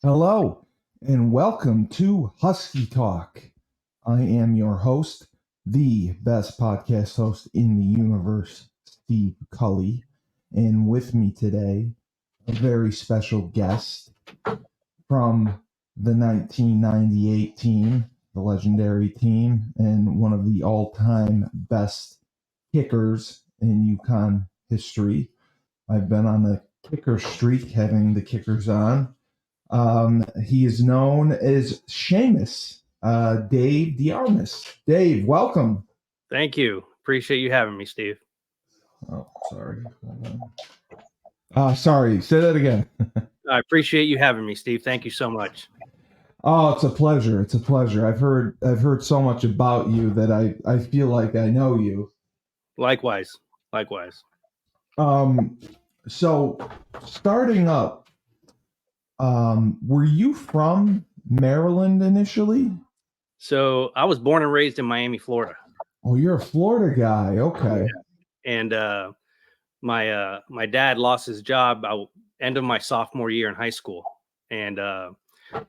Hello, and welcome to Husky Talk. I am your host, the best podcast host in the universe, Steve Cully. And with me today, a very special guest from the 1998 team, the legendary team, and one of the all time best kickers in UConn history. I've been on a kicker streak, having the kickers on. He is known as Seamus, Dave DeArmas. Dave, welcome. Thank you. Appreciate you having me, Steve. Oh, sorry. Sorry. Say that again. I appreciate you having me, Steve. Thank you so much. Oh, it's a pleasure. It's a pleasure. I've heard so much about you that I feel like I know you. Likewise. So starting up, were you from Maryland initially? So I was born and raised in Miami, Florida. Oh, you're a Florida guy. Okay. And my dad lost his job end of my sophomore year in high school, and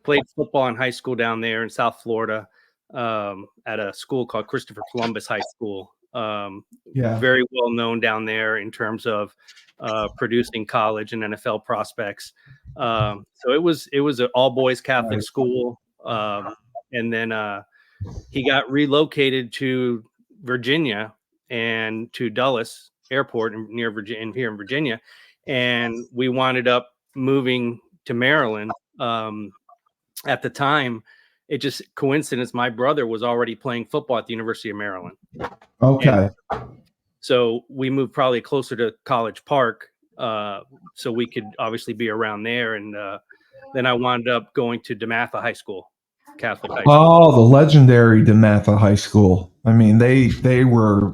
played football in high school down there in South Florida, at a school called Christopher Columbus High School. Very well known down there in terms of producing college and NFL prospects. So it was an all boys Catholic school, and then he got relocated to Virginia and to Dulles Airport here in Virginia, and we wound up moving to Maryland. At the time, it just coincidence. My brother was already playing football at the University of Maryland. Okay. And so we moved probably closer to College Park, so we could obviously be around there. And then I wound up going to DeMatha High School, Catholic High School. Oh, the legendary DeMatha High School. I mean, they were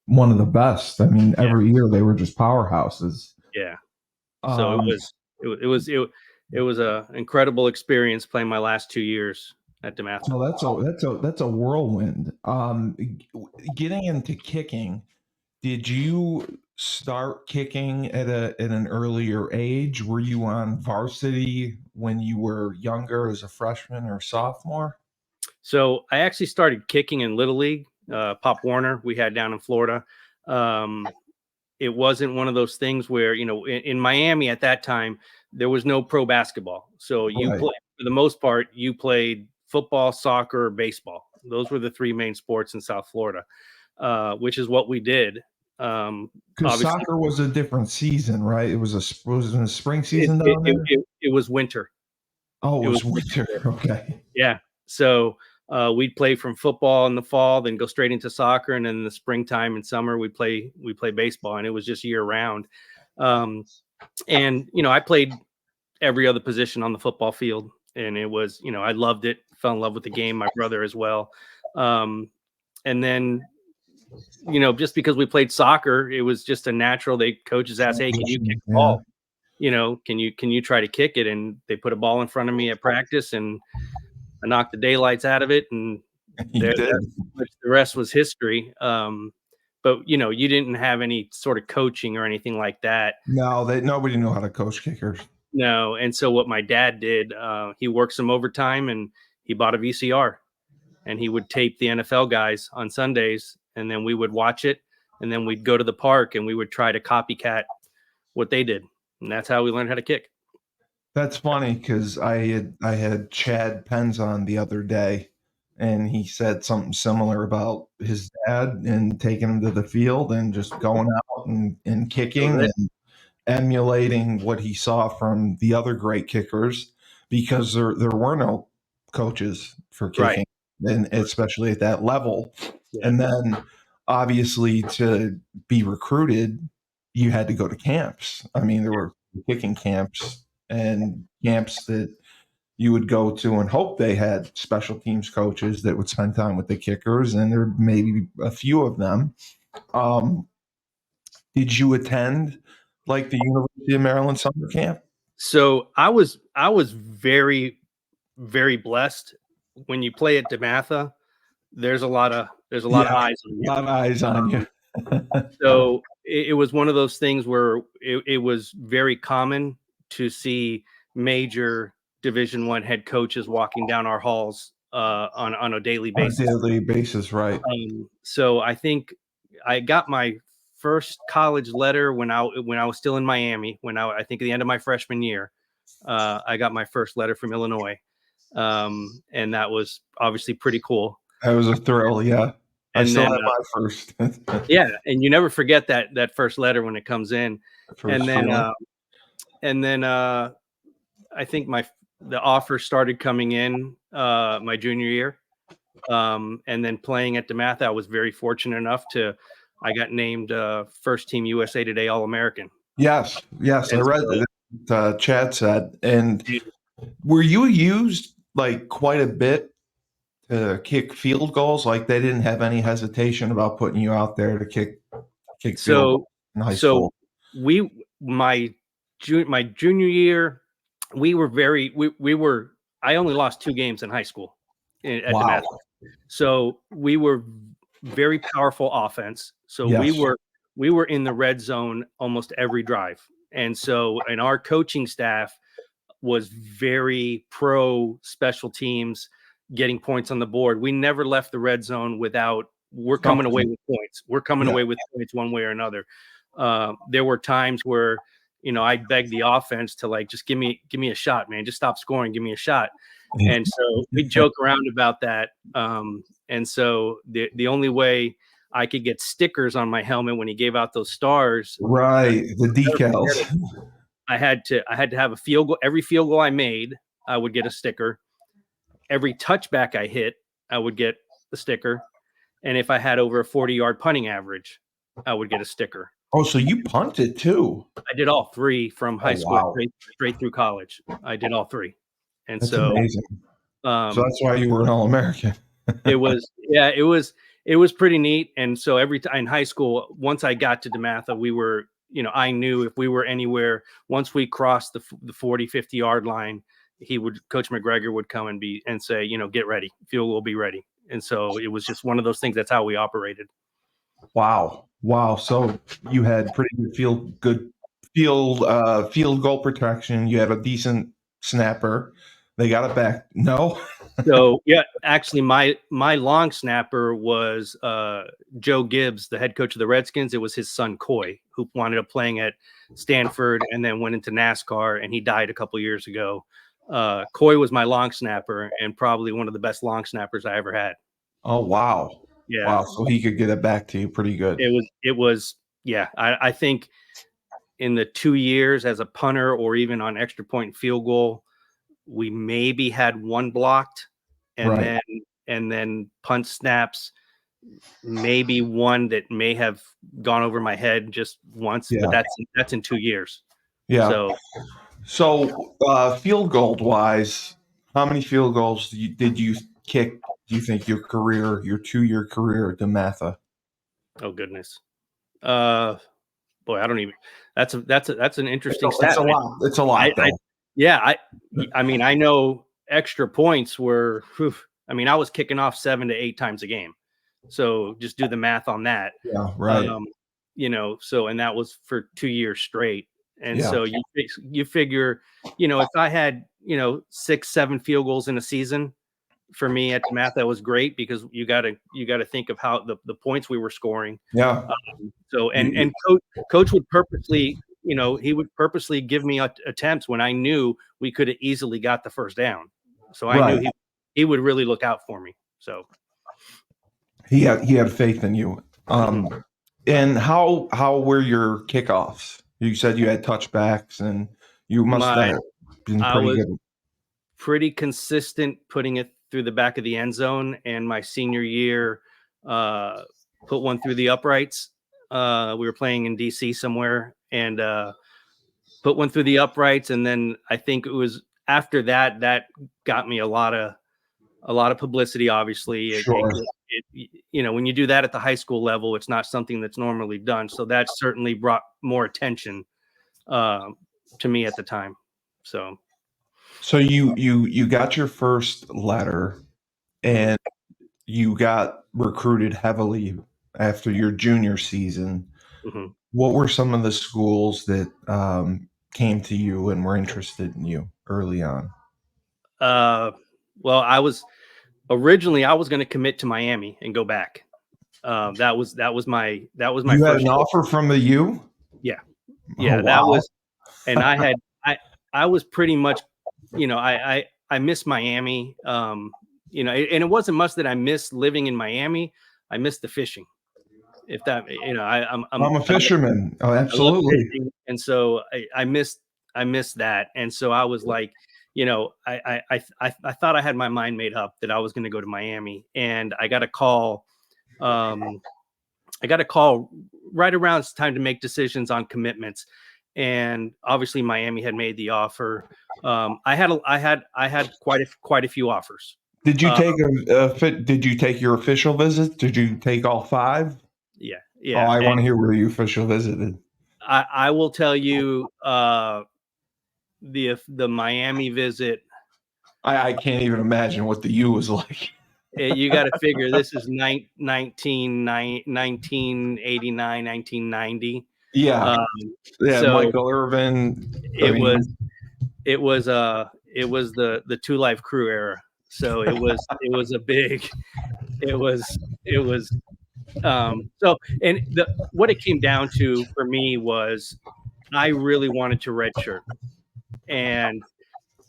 one of the best. I mean, every year they were just powerhouses. Yeah. So it was a incredible experience playing my last 2 years at DeMatha. So that's a whirlwind. Getting into kicking, did you start kicking at an earlier age? Were you on varsity when you were younger, as a freshman or sophomore? So I actually started kicking in Little League, Pop Warner we had down in Florida. It wasn't one of those things where, in Miami at that time, there was no pro basketball. So for the most part, you played football, soccer, or baseball. Those were the three main sports in South Florida, which is what we did. Because soccer was a different season, right? It was in the spring season down there? It was winter. Oh, it was winter. Okay. Yeah. So we'd play from football in the fall, then go straight into soccer, and then in the springtime and summer we play baseball, and it was just year round. And I played every other position on the football field, and it was I loved it. Fell in love with the game. My brother as well. And then just because we played soccer, it was just a natural. Coaches asked, "Hey, can you kick the ball? Can you try to kick it?" And they put a ball in front of me at practice, and I knocked the daylights out of it, and the rest was history. But you didn't have any sort of coaching or anything like that. No, nobody knew how to coach kickers. No, and so what my dad did, he worked some overtime, and he bought a VCR, and he would tape the NFL guys on Sundays, and then we would watch it, and then we'd go to the park and we would try to copycat what they did, and that's how we learned how to kick. That's funny because I had Chad Penz on the other day, and he said something similar about his dad and taking him to the field and just going out and kicking and emulating what he saw from the other great kickers, because there were no coaches for kicking, and especially at that level. Yeah. And then obviously to be recruited, you had to go to camps. I mean, there were kicking camps and camps that you would go to and hope they had special teams coaches that would spend time with the kickers, and there may be a few of them. Did you attend like the University of Maryland summer camp? So I was very, very blessed. When you play at DeMatha, there's a lot of eyes on you. A lot of eyes on you. So it was one of those things where it was very common to see major Division I head coaches walking down our halls on a daily On a basis. daily basis, right? So I think I got my first college letter when I was still in Miami. I think at the end of my freshman year, I got my first letter from Illinois, and that was obviously pretty cool. That was a thrill, yeah. I And still then have my first. yeah, and you never forget that first letter when it comes in. First And then feeling. I think the offers started coming in my junior year. And then playing at DeMatha, I was very fortunate enough I got named first team USA Today All-American. Yes, I And read so, that Chad said. And were you used like quite a bit to kick field goals? Like they didn't have any hesitation about putting you out there to kick field goals in high so school. my junior year, we were I only lost 2 games in high school at Wow. DeMatha. So we were very powerful offense. So Yes. we were in the red zone almost every drive. And our coaching staff was very pro special teams, getting points on the board. We never left the red zone without we're coming away with points. We're coming away with points one way or another. There were times where, I'd beg the offense to like, just give me a shot, man. Just stop scoring. Give me a shot. And so we joke around about that. And so the only way I could get stickers on my helmet when he gave out those stars, Right, the decals. I had to have a field goal. Every field goal I made, I would get a sticker. Every touchback I hit, I would get the sticker. And if I had over a 40-yard punting average, I would get a sticker. Oh, so you punted too? I did all 3 from high school wow. straight through college. I did all 3. And That's so amazing. So that's why you were an All-American. it was pretty neat. And so every time in high school, once I got to DeMatha, we were, I knew if we were anywhere, once we crossed the 40, 50-yard line, Coach McGregor would come and say, get ready, field will be ready. And so it was just one of those things. That's how we operated. Wow. So you had pretty good field goal protection. You had a decent snapper. They got it back. No. So yeah, actually, my long snapper was Joe Gibbs, the head coach of the Redskins. It was his son Coy, who wound up playing at Stanford and then went into NASCAR, and he died a couple years ago. Coy was my long snapper and probably one of the best long snappers I ever had. Oh wow. Yeah. Wow. So he could get it back to you pretty good. It was yeah. I think in the 2 years as a punter or even on extra point field goal, we maybe had one blocked, and Right. then punt snaps, maybe one that may have gone over my head just once, Yeah. but that's in 2 years. Yeah. So field goal wise, how many field goals did you kick? Do you think your 2-year career at DeMatha? Oh goodness. Boy, I don't even. That's an interesting stat. It's a lot. It's a lot, though. I mean, I know extra points were. I mean, I was kicking off 7 to 8 times a game, so just do the math on that. Yeah. Right. And that was for 2 years straight. And Yeah. so you figure, if I had 6, 7 field goals in a season, for me at DeMatha, that was great because you got to think of how the points we were scoring. Yeah. So and coach would purposely, he would purposely give me attempts when I knew we could have easily got the first down. So I knew he would really look out for me. So he had faith in you. And how were your kickoffs? You said you had touchbacks, and you must have been pretty good. Pretty consistent putting it through the back of the end zone. And my senior year, put one through the uprights. We were playing in DC somewhere, and put one through the uprights. And then I think it was after that got me a lot of publicity. Obviously, Sure. When you do that at the high school level, it's not something that's normally done. So that certainly brought more attention to me at the time. So you got your first letter, and you got recruited heavily after your junior season. What were some of the schools that came to you and were interested in you early on? Well, I was going to commit to Miami and go back. That was my You had first an choice. offer from the U? Yeah, Oh, yeah, that wow. was, and I was pretty much, I miss Miami. And it wasn't much that I missed living in Miami. I missed the fishing. If that, I'm a fisherman. Oh, I love absolutely. fishing, and so I missed that, and so I was like, I thought I had my mind made up that I was going to go to Miami, and I got a call. Um, I got a call right around it's time to make decisions on commitments, and obviously Miami had made the offer. I had quite a few offers. Did you Uh, take did you take your official visits? Did you take all 5? yeah, Oh, yeah, I and want to hear where you official visited. I will tell you, the Miami visit. I can't even imagine what the U was like. You got to figure this is 1989, 1990. Yeah. Um, Yeah, so Michael Irvin. I it was mean, it was it was the Two Life Crew era. So it was a big it was so, and the what it came down to for me was I really wanted to redshirt, and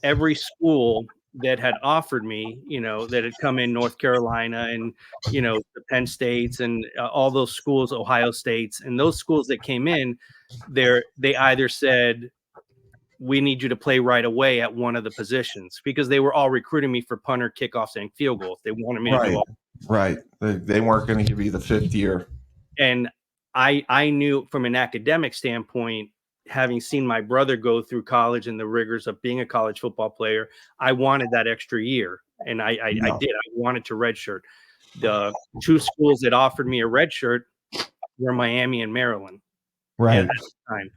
every school that had offered me, that had come in, North Carolina and, the Penn States and all those schools, Ohio States, and those schools that came in there, they either said, we need you to play right away at one of the positions, because they were all recruiting me for punter, kickoffs, and field goals. They wanted me to do right, all. right. They weren't going to give you the 5th year. And I knew from an academic standpoint, having seen my brother go through college and the rigors of being a college football player, I wanted that extra year, and I Yeah. did. I wanted to redshirt. The two schools that offered me a redshirt were Miami and Maryland at Right. the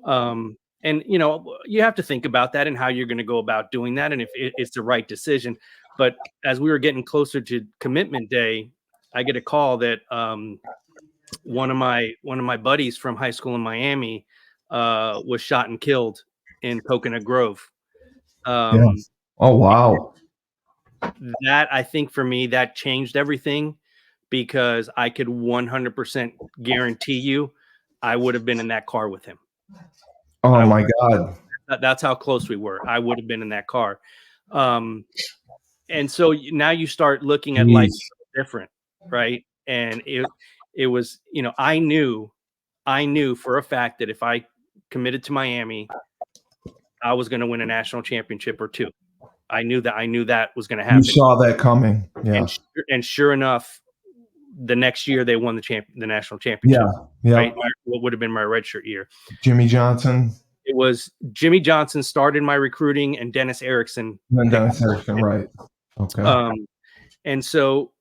time. And you have to think about that and how you're going to go about doing that, and if it's the right decision. But as we were getting closer to commitment day, I get a call that one of my buddies from high school in Miami was shot and killed in Coconut Grove. Um, Yes. Oh, wow. that, I think, for me, that changed everything, because I could 100% guarantee you I would have been in that car with him. Oh I my God. That's how close we were. I would have been in that car. Um, and so now you start looking at life Jeez. different, right? And it was, I knew for a fact that if I committed to Miami, I was going to win a national championship or two. I knew that was going to You happen. saw that coming. And Yes. sure enough, the next year they won the national Yeah. championship. Yeah. Right, what would have been my redshirt year. Jimmy Johnson. It was Jimmy Johnson started my recruiting, and Dennis Erickson And picked. Dennis Erickson. Right. Okay. Um, and so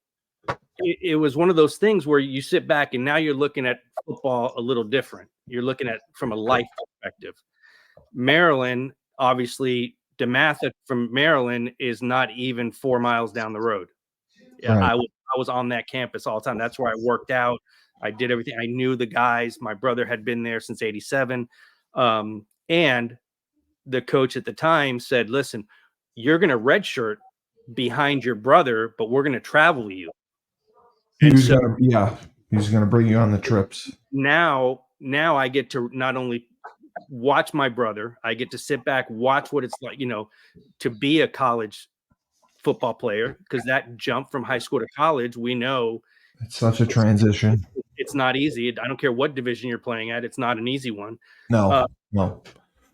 it was one of those things where you sit back and now you're looking at football a little different. You're looking at from a life perspective. Maryland, obviously, DeMatha from Maryland is not even 4 miles down the road. Yeah, Right. I was on that campus all the time. That's where I worked out. I did everything. I knew the guys. My brother had been there since '87, and the coach at the time said, "Listen, you're going to redshirt behind your brother, but we're going to travel with you." He And was so gonna. Yeah. He was gonna bring you on the trips. now I get to not only watch my brother, I get to sit back, watch what it's like, to be a college football player, because that jump from high school to college, we know It's such a transition. it's not easy. I don't care what division you're playing at; it's not an easy one. Uh, No. No.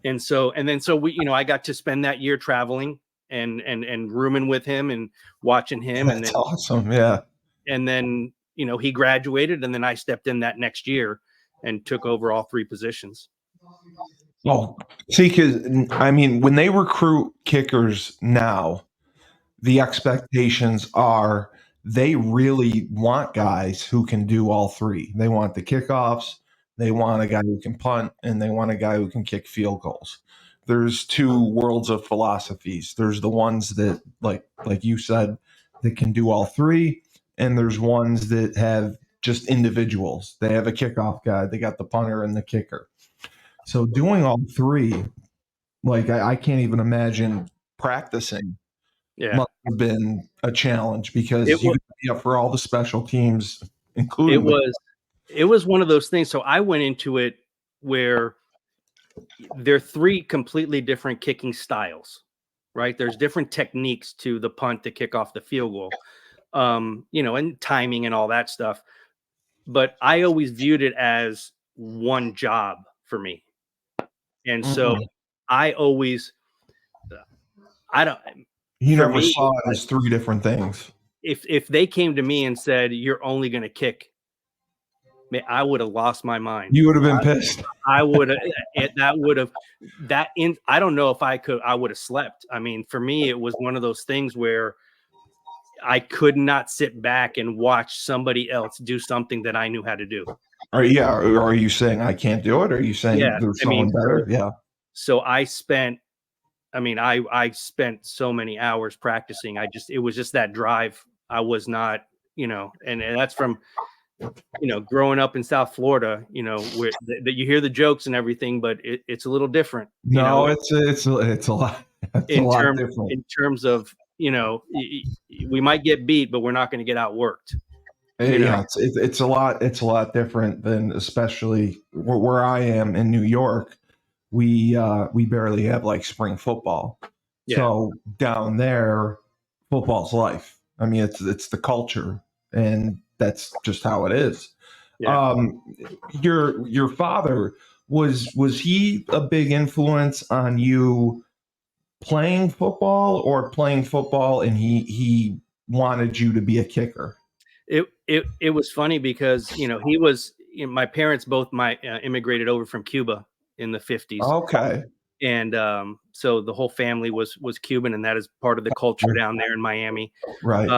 and so we, I got to spend that year traveling and rooming with him and watching him, That's awesome. Yeah. and then he graduated, and then I stepped in that next year and took over all three positions. Oh, see, because I mean, when they recruit kickers now, the expectations are they really want guys who can do all 3. They want the kickoffs, they want a guy who can punt, and they want a guy who can kick field goals. There's 2 worlds of philosophies. There's the ones that like you said that can do all 3, and there's ones that have just individuals. They have a kickoff guy, they got the punter and the kicker. So doing all 3, like I can't even imagine practicing. Yeah. must have been a challenge because It you was got to be up for all the special teams, it including the. was it was one of those things. So I went into it where there are three completely different kicking styles, right? There's different techniques to the punt, to kick off the field goal, and timing and all that stuff. But I always viewed it as one job for me. And so Mm-mm. I always, I don't, You for never me, saw it like, as three different things. if they came to me and said, you're only going to kick, man, I would have lost my mind. You would have been pissed. I would have, that would have, I don't know if I would have slept. I mean, for me, it was one of those things where I could not sit back and watch somebody else do something that I knew how to do. Are you saying I can't do it? Or are you saying Yeah. there's I mean, someone better? Yeah. so I spent so many hours practicing. It was just that drive. I was not, and that's from, growing up in South Florida, where that you hear the jokes and everything, but it's a little different, No, it's a lot. It's a lot different. in terms of, we might get beat, but we're not going to get outworked, you know? Yeah, it's a lot. It's a lot different than, especially where I am in New York. We barely have like spring football, Yeah. so down there, football's life. I mean, it's the culture, and that's just how it is. Yeah. Um, your father, was he a big influence on you playing football, or playing football and he wanted you to be a kicker? It was funny because, he was, my parents both immigrated over from Cuba in the 50s. Okay. And so the whole family was Cuban, and that is part of the culture down there in Miami. Right.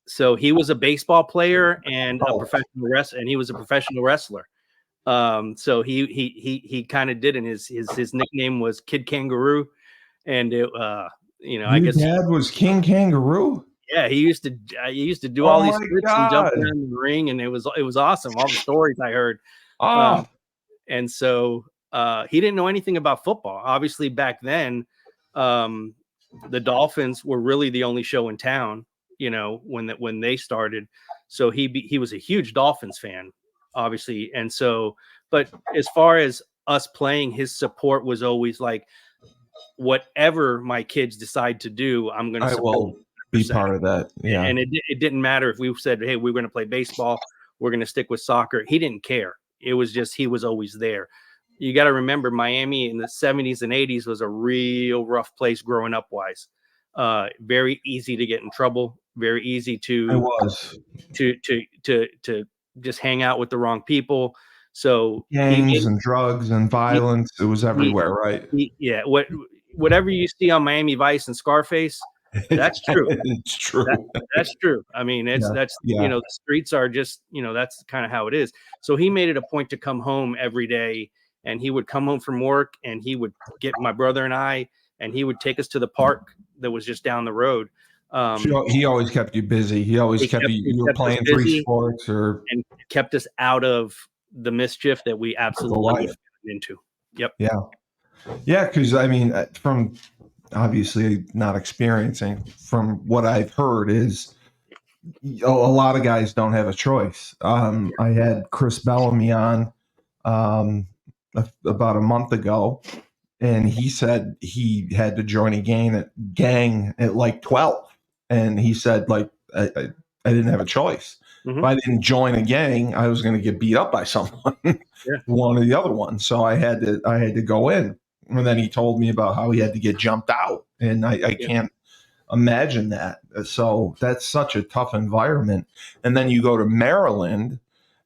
So he was a baseball player and a Oh, professional wrestler, and he was a professional wrestler. So he kind of did, and his nickname was Kid Kangaroo, and I your guess dad was King Kangaroo? yeah, he used to do all Oh these my splits and jump God. around the ring, and it was awesome. All the stories I heard. Um, Oh, and so he didn't know anything about football. Obviously, back then, um, the Dolphins were really the only show in town. When they started, so he was a huge Dolphins fan, obviously. And so, but as far as us playing, his support was always like, whatever my kids decide to do, I'm going to I support will be 100%. part of that. Yeah. And it didn't matter if we said, hey, we're going to play baseball, we're going to stick with soccer. He didn't care. It was just, he was always there. You got to remember, Miami in the 70s and 80s was a real rough place growing up wise. Very easy to get in trouble, very easy I to was. to to to to just hang out with the wrong people. So Gangs and drugs and he, violence. It was he, everywhere, right? yeah, whatever you see on Miami Vice and Scarface, that's true. It's That true. that's true. I mean, Yeah. that's Yeah. the streets are just, that's kind of how it is. So he made it a point to come home every day, and he would come home from work, and he would get my brother and I, and he would take us to the park that was just down the road. He always kept you busy. He always kept you. He You were kept us playing three busy sports or and kept us out of the mischief that we the absolutely would life. have gotten into. Yep. Yeah. Yeah. Because I mean, from obviously not experiencing, from what I've heard, is a lot of guys don't have a choice. I had Chris Bellamy on um, about a month ago, and he said he had to join a gang at like 12, and he said like I didn't have a choice. If Hmm. I didn't join a gang, I was going to get beat up by someone, Yeah. one or the other one. So I had to go in. And then he told me about how he had to get jumped out, and I Yeah. can't imagine that. So that's such a tough environment. And then you go to Maryland,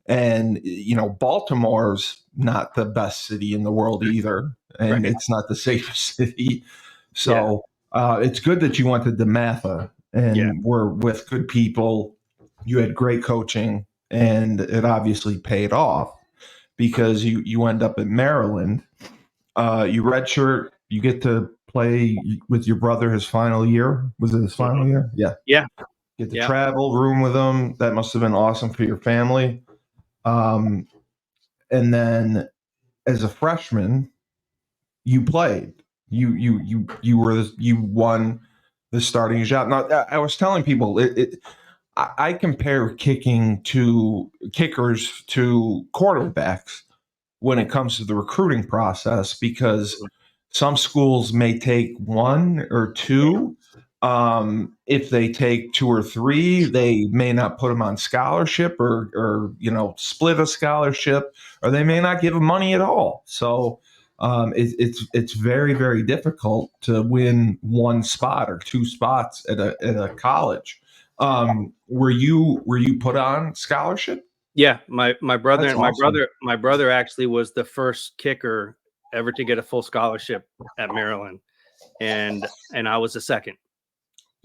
and Baltimore's not the best city in the world either, and Right. it's not the safest city. Yeah. So it's good that you went to DeMatha Yeah. and were with good people. You had great coaching, and it obviously paid off because you end up in Maryland. You redshirt. You get to play with your brother his final year. Was it his final Hmm. year? Yeah. Yeah. Get to Yeah. travel, room with him. That must have been awesome for your family. Um, and then as a freshman, you played. You won is starting a job. Now, I was telling people I compare kickers to quarterbacks when it comes to the recruiting process, because some schools may take one or two. If they take two or three, they may not put them on scholarship, or split a scholarship, or they may not give them money at all. So it's very, very difficult to win one spot or two spots at a college. Were you put on scholarship? Yeah, my brother That's and awesome. my brother actually was the first kicker ever to get a full scholarship at Maryland, and I was the second.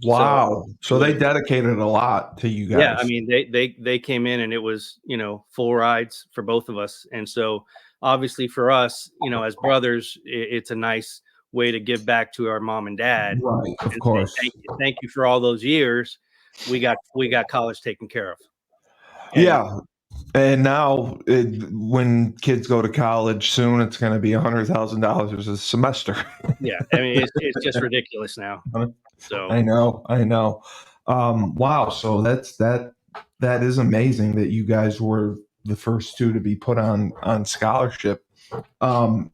So Wow. it So they was, dedicated a lot to you yeah, I guys. mean they came in and it was, full rides for both of us, and so obviously for us, as brothers, it's a nice way to give back to our mom and dad Right, of and say course. thank you for all those years. We got college taken care of, and Yeah. And now, when kids go to college soon, it's going to be $100,000 a semester. yeah, I mean it's just ridiculous now. So I know, I know. Wow. So that is amazing that you guys were the first two to be put on scholarship. Um,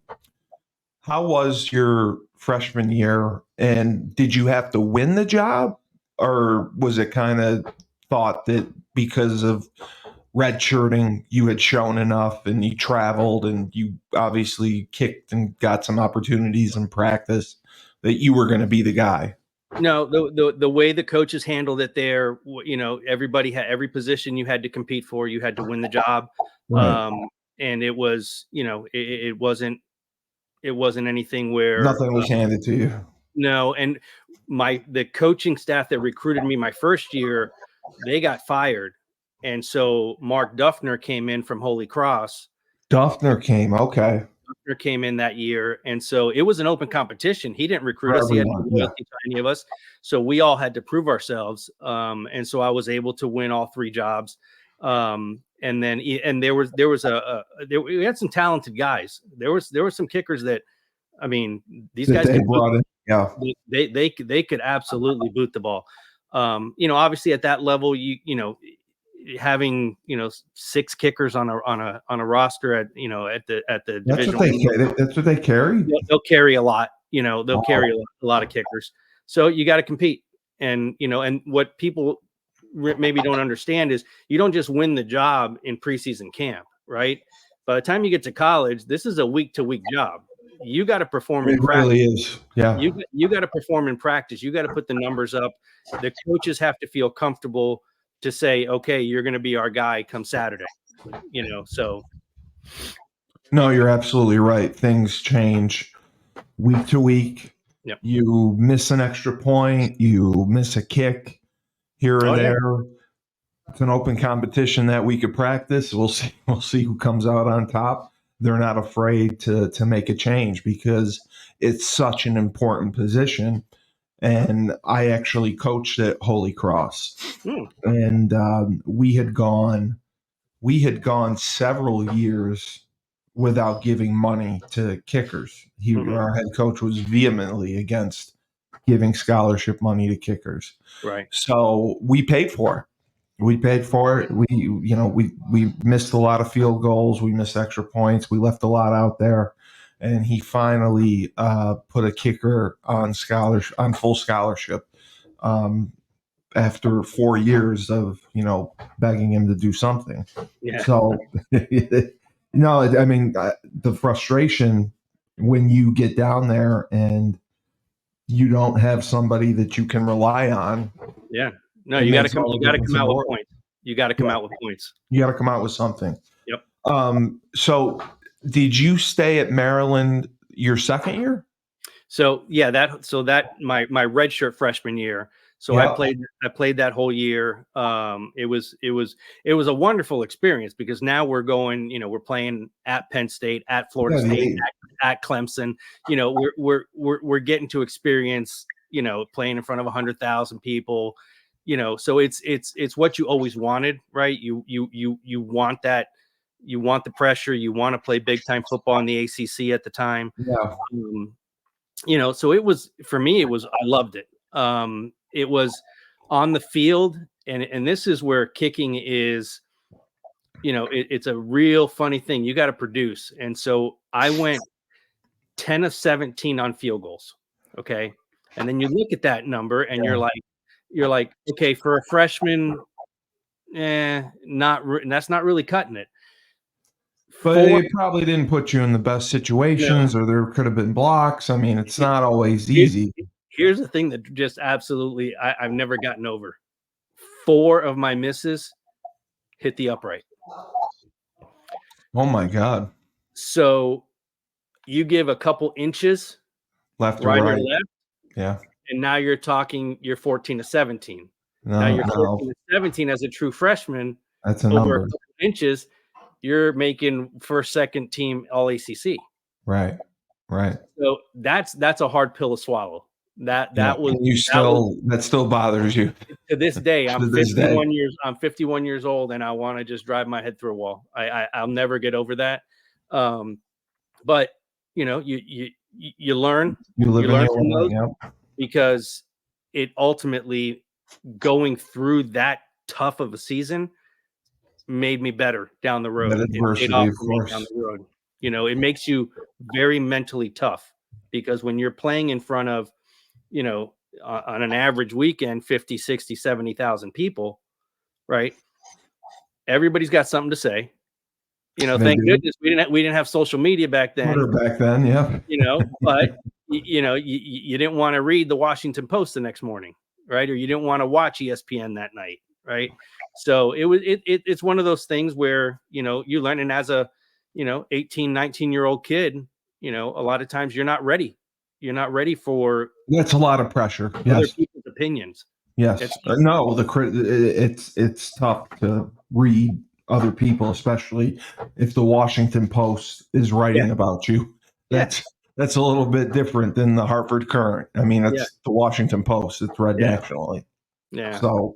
how was your freshman year, and did you have to win the job, or was it kind of thought that because of redshirting, you had shown enough and you traveled and you obviously kicked and got some opportunities in practice, that you were going to be the guy? no, the way the coaches handled it there, everybody had every position you had to compete for, you had to win the job. Right. And it was, it wasn't anything where, Nothing was handed to you. no, and the coaching staff that recruited me my first year, they got fired. And so Mark Duffner came in from Holy Cross. Duffner came. Okay. Duffner came in that year, and so it was an open competition. He didn't recruit For us. He had everyone. no Yeah. loyalty to any of us. So we all had to prove ourselves. And so I was able to win all three jobs. And then we had some talented guys. There were some kickers that, I mean, these That guys they could boot. brought in. Yeah. They could absolutely boot the ball. Obviously at that level, having six kickers on a roster at the That's Division what they One, carry. That's what they carry. they'll carry a lot. They'll Wow. carry a lot of kickers. So you got to compete. And what people maybe don't understand is you don't just win the job in preseason camp, right? By the time you get to college, this is a week to week job. You got to perform in It practice. really is. Yeah. You got to perform in practice. You got to put the numbers up. The coaches have to feel comfortable to say, okay, you're going to be our guy come Saturday. So No, you're absolutely right. Things change week to week. yep. You miss an extra point, you miss a kick here or Oh yeah. there. It's an open competition that week of practice. We'll see. We'll see who comes out on top. They're not afraid to make a change, because it's such an important position. And I actually coached at Holy Cross, Hmm. and we had gone several years without giving money to kickers. Mhm. Our head coach was vehemently against giving scholarship money to kickers. Right. So we paid for it. We paid for it. We missed a lot of field goals. We missed extra points. We left a lot out there, and he finally put a kicker on full scholarship. Um, After 4 years of begging him to do something. Yeah. So I mean, the frustration when you get down there and you don't have somebody that you can rely on, Yeah. No, it you got to makes come. all You the got to difference come in out the with world. points. You got to come Yeah, out with points. you got to come out with something. Yep. So did you stay at Maryland your second year? So yeah, my redshirt freshman year. So I Yeah. played that whole year. It was a wonderful experience because now we're playing at Penn State, at Florida Yeah, State, at Clemson. We're getting to experience, playing in front of 100,000 people. So it's what you always wanted, right? You want that, you want the pressure, you want to play big time football in the ACC at the time. yeah. So it was, for me, I loved it. It was on the field, and this is where kicking is, it's a real funny thing. You got to produce. And so I went 10 of 17 on field goals. Okay. And then you look at that number and you're like, okay, for a freshman, that's not really cutting it. But it probably didn't put you in the best situations, or there could have been blocks. I mean, it's not always easy. Here's the thing that just absolutely I've never gotten over. 4 of my misses hit the upright. Oh my God. So you give a couple inches left right or right. or left. Yeah. And now you're 14 to 17. No, now you're 14 to 17 as a true freshman. That's a over number. a couple inches, you're making first, second team all ACC. Right. Right. So that's a hard pill to swallow. That still bothers you to this day. I'm To this day. 51 years old, and I want to just drive my head through a wall. I'll never get over that. But you learn. You learn from those, yep. because it ultimately, going through that tough of a season, made me better down the road. That adversity, of course. Down the road. It makes you very mentally tough, because when you're playing in front of, on an average weekend, 50, 60, 70,000 people, right? Everybody's got something to say. Thank goodness we didn't have social media back then. Yeah. But you didn't want to read the Washington Post the next morning, right? Or you didn't want to watch ESPN that night, right? So it's one of those things where you learn, and as a 18, 19-year-old kid, a lot of times you're not ready. You're not ready for that's a lot of pressure. Other people's opinions. Yes. No, it's tough to read other people, especially if the Washington Post is writing about you. That's a little bit different than the Hartford Courant. I mean, it's the Washington Post. It's read nationally. Yeah. So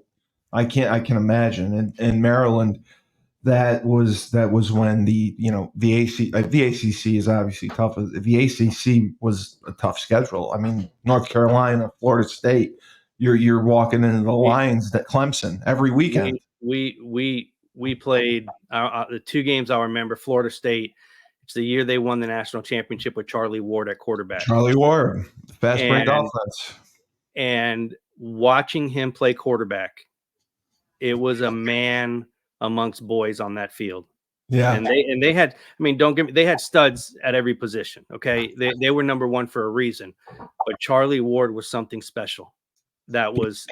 I can imagine. In Maryland, that was when the ACC is obviously tough. The ACC was a tough schedule. I mean, North Carolina, Florida State, you're walking into the Lions at Clemson every weekend. We played the 2 games I remember. Florida State, it's the year they won the national championship with Charlie Ward at quarterback. Charlie Ward, fast break offense. And watching him play quarterback, it was a man amongst boys on that field. Yeah. And they had, they had studs at every position. Okay. They were number 1 for a reason, but Charlie Ward was something special. That was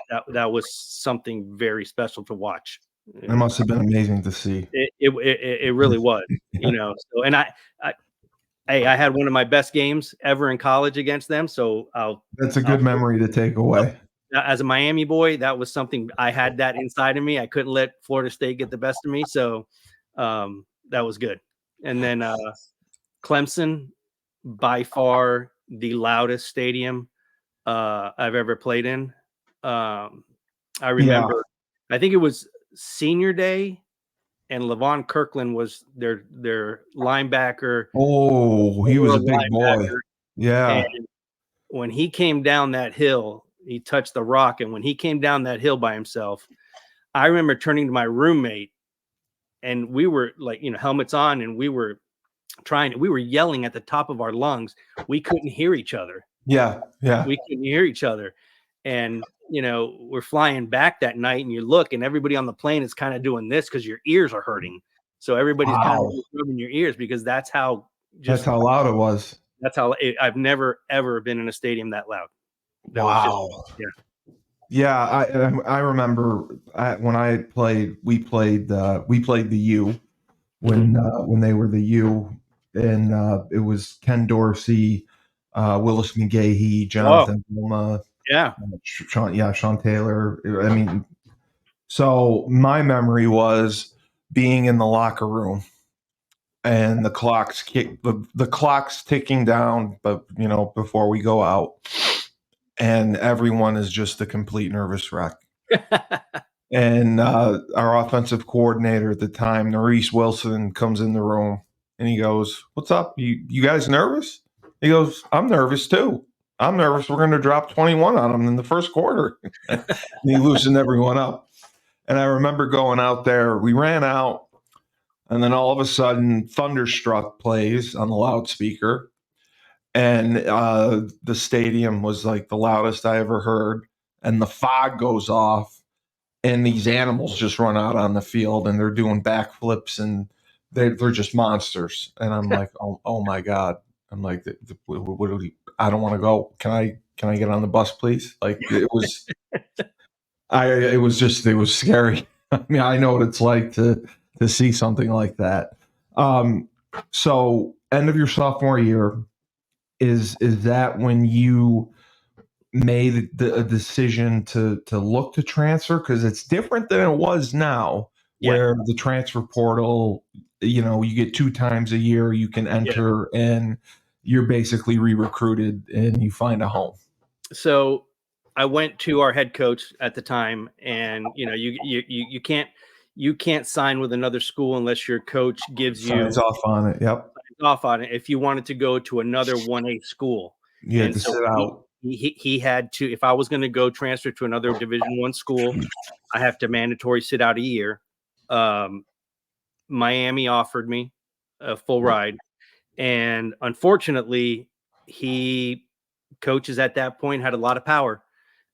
something very special to watch. It must have been amazing to see. It really was, So, and I had one of my best games ever in college against them. So that's a good memory to take away. As a Miami boy, that was something I had that inside of me. I couldn't let Florida State get the best of me. So that was good. And then Clemson, by far the loudest stadium I've ever played in. I remember, I think it was senior day, and Levon Kirkland was their linebacker. Oh, he was a big boy. Yeah. And when he came down that hill, he touched the rock. And when he came down that hill by himself, I remember turning to my roommate, and we were like, helmets on, and we were yelling at the top of our lungs. We couldn't hear each other. Yeah. We couldn't hear each other. And, we're flying back that night, and you look, and everybody on the plane is kind of doing this because your ears are hurting. So everybody's kind of rubbing your ears, because that's how loud it was. That's how I've never, ever been in a stadium that loud. I remember when I played, we played the U when they were the U, and it was Ken Dorsey, Willis McGahee, Jonathan Vilma, Sean Taylor. I mean, so my memory was being in the locker room and the clock's ticking down, but before we go out, and everyone is just a complete nervous wreck. And our offensive coordinator at the time, Maurice Wilson, comes in the room and he goes, "What's up? You guys nervous?" He goes, "I'm nervous too." I'm nervous we're going to drop 21 on them in the first quarter. And he loosened everyone up. And I remember going out there. We ran out, and then all of a sudden, Thunderstruck plays on the loudspeaker, and the stadium was like the loudest I ever heard. And the fog goes off, and these animals just run out on the field, and they're doing backflips, and they're just monsters. And I'm like, oh my god! I'm like, what do we? I don't want to go. Can I get on the bus, please? Like it was. It was scary. I mean, I know what it's like to see something like that. So end of your sophomore year, is that when you made a decision to look to transfer? Because it's different than it was now, Yeah. where the transfer portal, you get 2 times a year you can enter, and you're basically re-recruited and you find a home. So I went to our head coach at the time, and you can't sign with another school unless your coach gives you Signs off on it. Yep. off on it if you wanted to go to another 1A school. You had And to so sit out. he had to, if I was going to go transfer to another Division I school, I have to mandatory sit out a year. Miami offered me a full ride, and unfortunately, coaches at that point had a lot of power,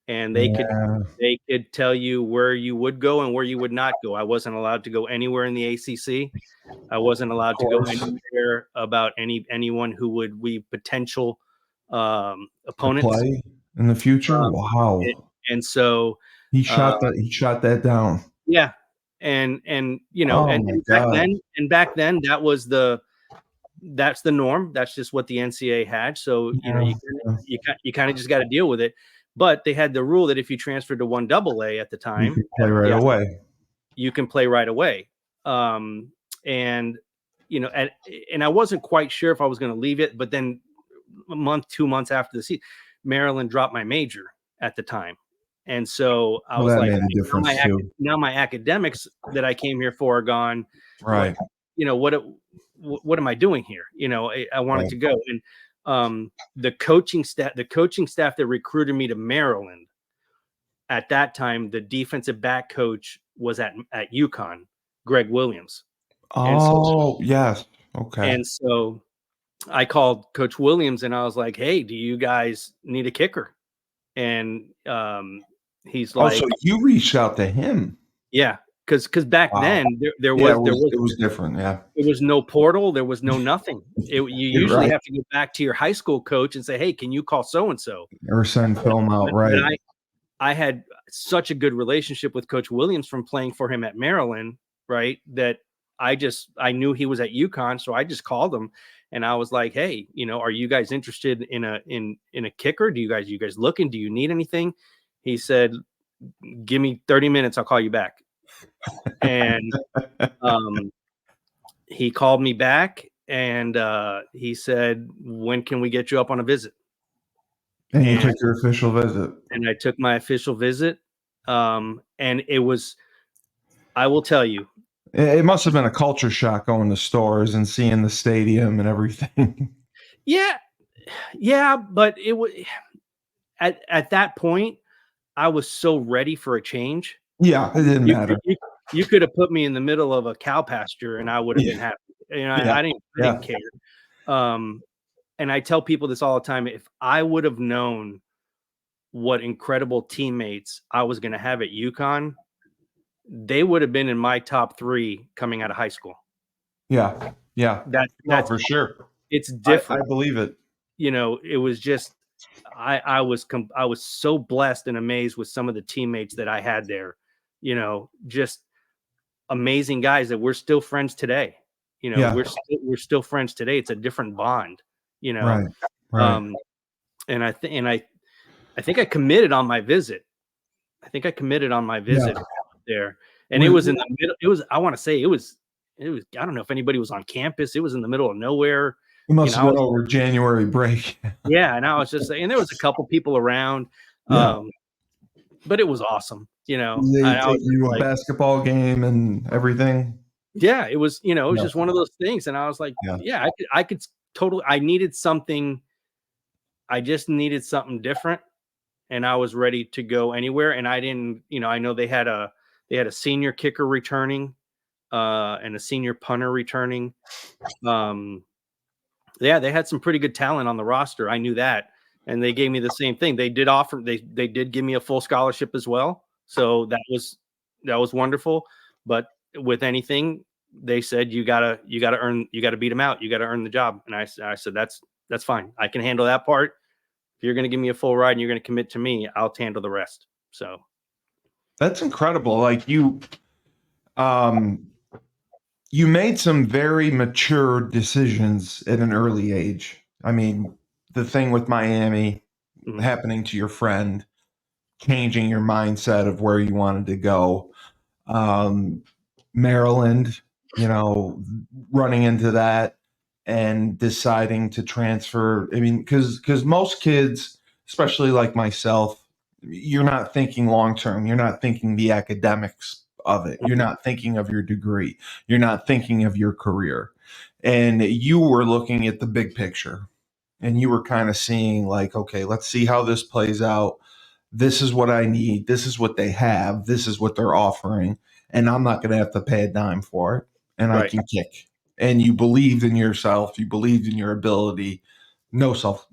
and they could tell you where you would go and where you would not go. I wasn't allowed to go anywhere in the ACC. I wasn't allowed to go anywhere about anyone who would be potential opponents play in the future. Wow. and so He shot that down. yeah, and and Oh my God. back then that's the norm. That's just what the NCAA had. So Yeah. you kind of just got to deal with it. But they had the rule that if you transferred to 1AA at the You time, could play right away. you can play right away. And and I wasn't quite sure if I was going to leave it, but then a month, 2 months after the season, Maryland dropped my major at the time. And so I was that like, made a difference too. now my academics that I came here for are gone. Right. What am I doing here? I wanted to go. And the coaching staff that recruited me to Maryland at that time, the defensive back coach was at UConn, Greg Williams. Oh, yes. Okay. And so I called Coach Williams and I was like, "Hey, do you guys need a kicker?" And he's like, so you reached out to him. "Yeah." Because back then it was different. Yeah, there was no portal, there was no nothing. You usually have to go back to your high school coach and say, "Hey, can you call so and so?" Or send film out, right? I had such a good relationship with Coach Williams from playing for him at Maryland, right? That I knew he was at UConn, so I just called him and I was like, "Hey, are you guys interested in a kicker? Do you guys looking? Do you need anything?" He said, "Give me 30 minutes, I'll call you back." And he called me back and he said, "When can we get you up on a visit?" And you took your official visit. And I took my official visit. And it was, I will tell you, it must have been a culture shock going to stores and seeing the stadium and everything. Yeah, but it was at that point, I was so ready for a change. Yeah, it didn't matter. You could have put me in the middle of a cow pasture and I would have been happy. I didn't care. And I tell people this all the time. If I would have known what incredible teammates I was going to have at UConn, they would have been in my top 3 coming out of high school. Yeah. That's for sure. It's different. I believe it. It was just I was so blessed and amazed with some of the teammates that I had there. Just amazing guys that we're still friends today. We're still friends today. It's a different bond. Right. And I think I committed on my visit. There, and it was in the middle. It was, I want to say it was. I don't know if anybody was on campus. It was in the middle of nowhere. It must have been over January break. Yeah, and I was just saying, there was a couple people around, but it was awesome. They take you a basketball game and everything. Yeah, it was. It was just one of those things, and I was like, I could totally. I needed something I just needed something different, and I was ready to go anywhere. And I didn't, I know they had a senior kicker returning, and a senior punter returning. Yeah, they had some pretty good talent on the roster. I knew that, and they gave me the same thing. They did give me a full scholarship as well, so that was wonderful. But with anything, they said you gotta beat them out. You gotta earn the job. And I said that's fine. I can handle that part. If you're gonna give me a full ride and you're gonna commit to me, I'll handle the rest. So That's incredible. Like um, you made some very mature decisions at an early age. I mean, the thing with Miami happening to your friend, changing your mindset of where you wanted to go. Maryland, running into that and deciding to transfer. I mean, because most kids, especially like myself, you're not thinking long term. You're not thinking the academics of it. You're not thinking of your degree. You're not thinking of your career. And you were looking at the big picture, and you were kind of seeing like, okay, let's see how this plays out. This is what I need. This is what they have. This is what they're offering. And I'm not going to have to pay a dime for it. And I right, can kick. And you believed in yourself. You believed in your ability. No self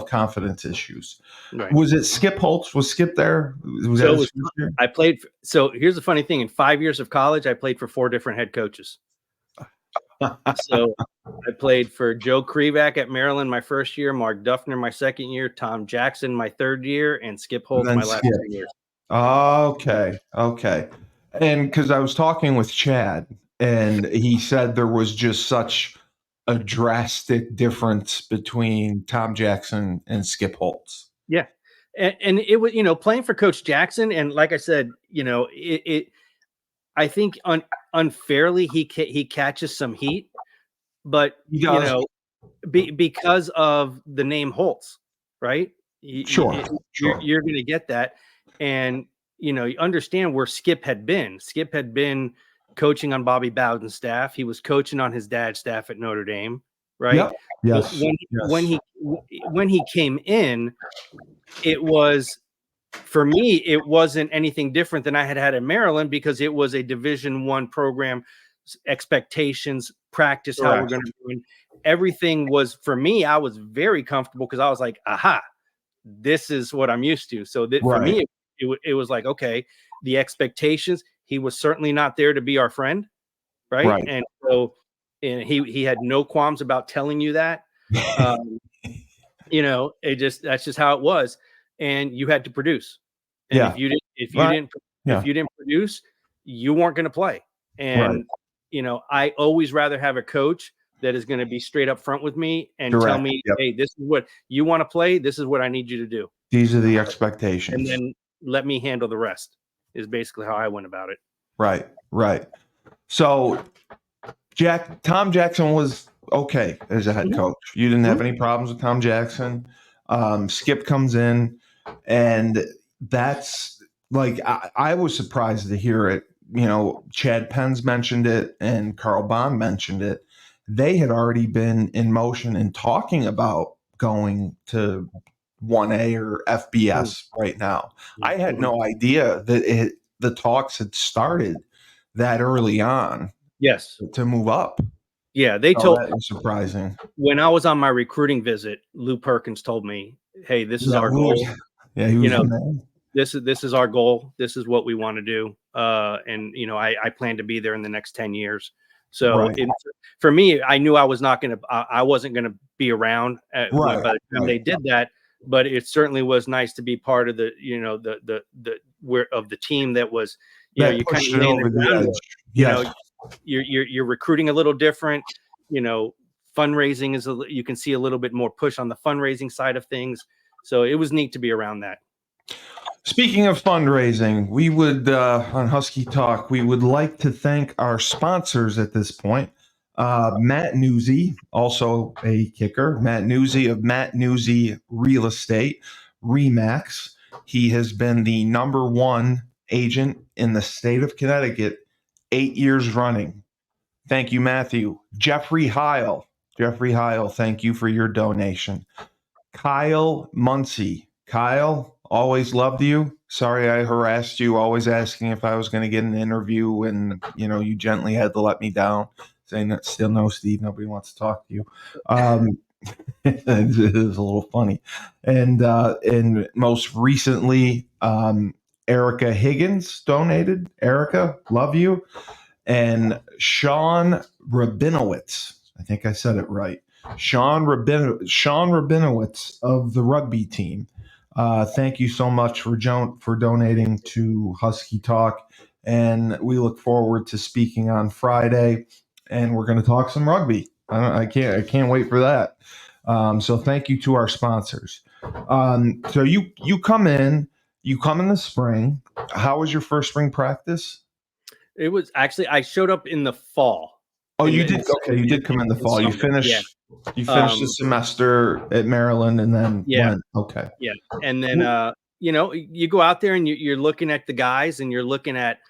confidence issues. right. Was it Skip Holtz? Was Skip there? Was that So it his was. first year? I played. So here's the funny thing: in 5 years of college, I played for 4 different head coaches. So I played for Joe Krivak at Maryland my first year, Mark Duffner my second year, Tom Jackson my third year, and Skip And Holtz then my last Skip. 2 years. Okay. Okay. And because I was talking with Chad, and he said there was just such a drastic difference between Tom Jackson and Skip Holtz. Yeah, and it was playing for Coach Jackson, and like I said, it I think unfairly he catches some heat, but He does. because of the name Holtz, right? Sure. Sure. You're going to get that, and you understand where Skip had been. Skip had been coaching on Bobby Bowden's staff. He was coaching on his dad's staff at Notre Dame, right? Yep. So Yes. when Yes. he came in, it was for me. It wasn't anything different than I had in Maryland because it was a Division I program. Expectations, practice, how we're Correct. going to do it. Everything was for me. I was very comfortable because I was like, aha, this is what I'm used to. So that for Right. me, it was like, okay, the expectations. He was certainly not there to be our friend, right? Right. And so, and he had no qualms about telling you that. Um, that's just how it was, and you had to produce. And Yeah. Right. if Yeah. you didn't produce, you weren't going to play. Right. And I always rather have a coach that is going to be straight up front with me and tell Direct. me, Yep. hey, this is what you want to play. This is what I need you to do, These are the and expectations. then let me handle the rest. Is basically how I went about it. Right. Right. So Tom Jackson was okay as a head coach. You didn't have any problems with Tom Jackson. Skip comes in, and that's like I was surprised to hear it. Chad Penn's mentioned it, and Carl Bond mentioned it. They had already been in motion and talking about going to 1A or FBS right now. I had no idea that the talks had started that early on Yes. to move up. Yeah. They Oh, told that was surprising. when I was on my recruiting visit, Lou Perkins told me, hey, this is Yeah, our he goal. was, yeah, he was the man. This is our goal. This is what we want to do. And I plan to be there in the next 10 years. So Right. For me, I knew I wasn't going to be around Right. by the time they did that. But it certainly was nice to be part of the of the team that was That you kind pushed of it laying over the the groundwork. edge. You Yes. know, you're recruiting a little different. Fundraising is you can see a little bit more push on the fundraising side of things. So it was neat to be around that. Speaking of fundraising, we would on Husky Talk, we would like to thank our sponsors at this point. Matt Newsy, also a kicker. Matt Newsy of Matt Newsy Real Estate, Remax. He has been the number one agent in the state of Connecticut 8 years running. Thank you, Matthew. Jeffrey Heil, thank you for your donation. Kyle Muncie. Kyle, always loved you. Sorry I harassed you, always asking if I was going to get an interview, and you gently had to let me down, saying that still no, Steve, nobody wants to talk to you. It is a little funny. And most recently, Erica Higgins donated. Erica, love you. And Sean Rabinowitz, I think I said it right. Sean Rabinowitz of the rugby team. Thank you so much for donating to Husky Talk, and we look forward to speaking on Friday. And we're going to talk some rugby. I can't wait for that. So thank you to our sponsors. So you come in the spring. How was your first spring practice? It was actually, I showed up in the fall. Oh, you did. Okay, you did come in the fall. You summer, yeah. finished. You finished the semester at Maryland, and then went. Okay. Yeah, and then you go out there and you're looking at the guys, and you're looking at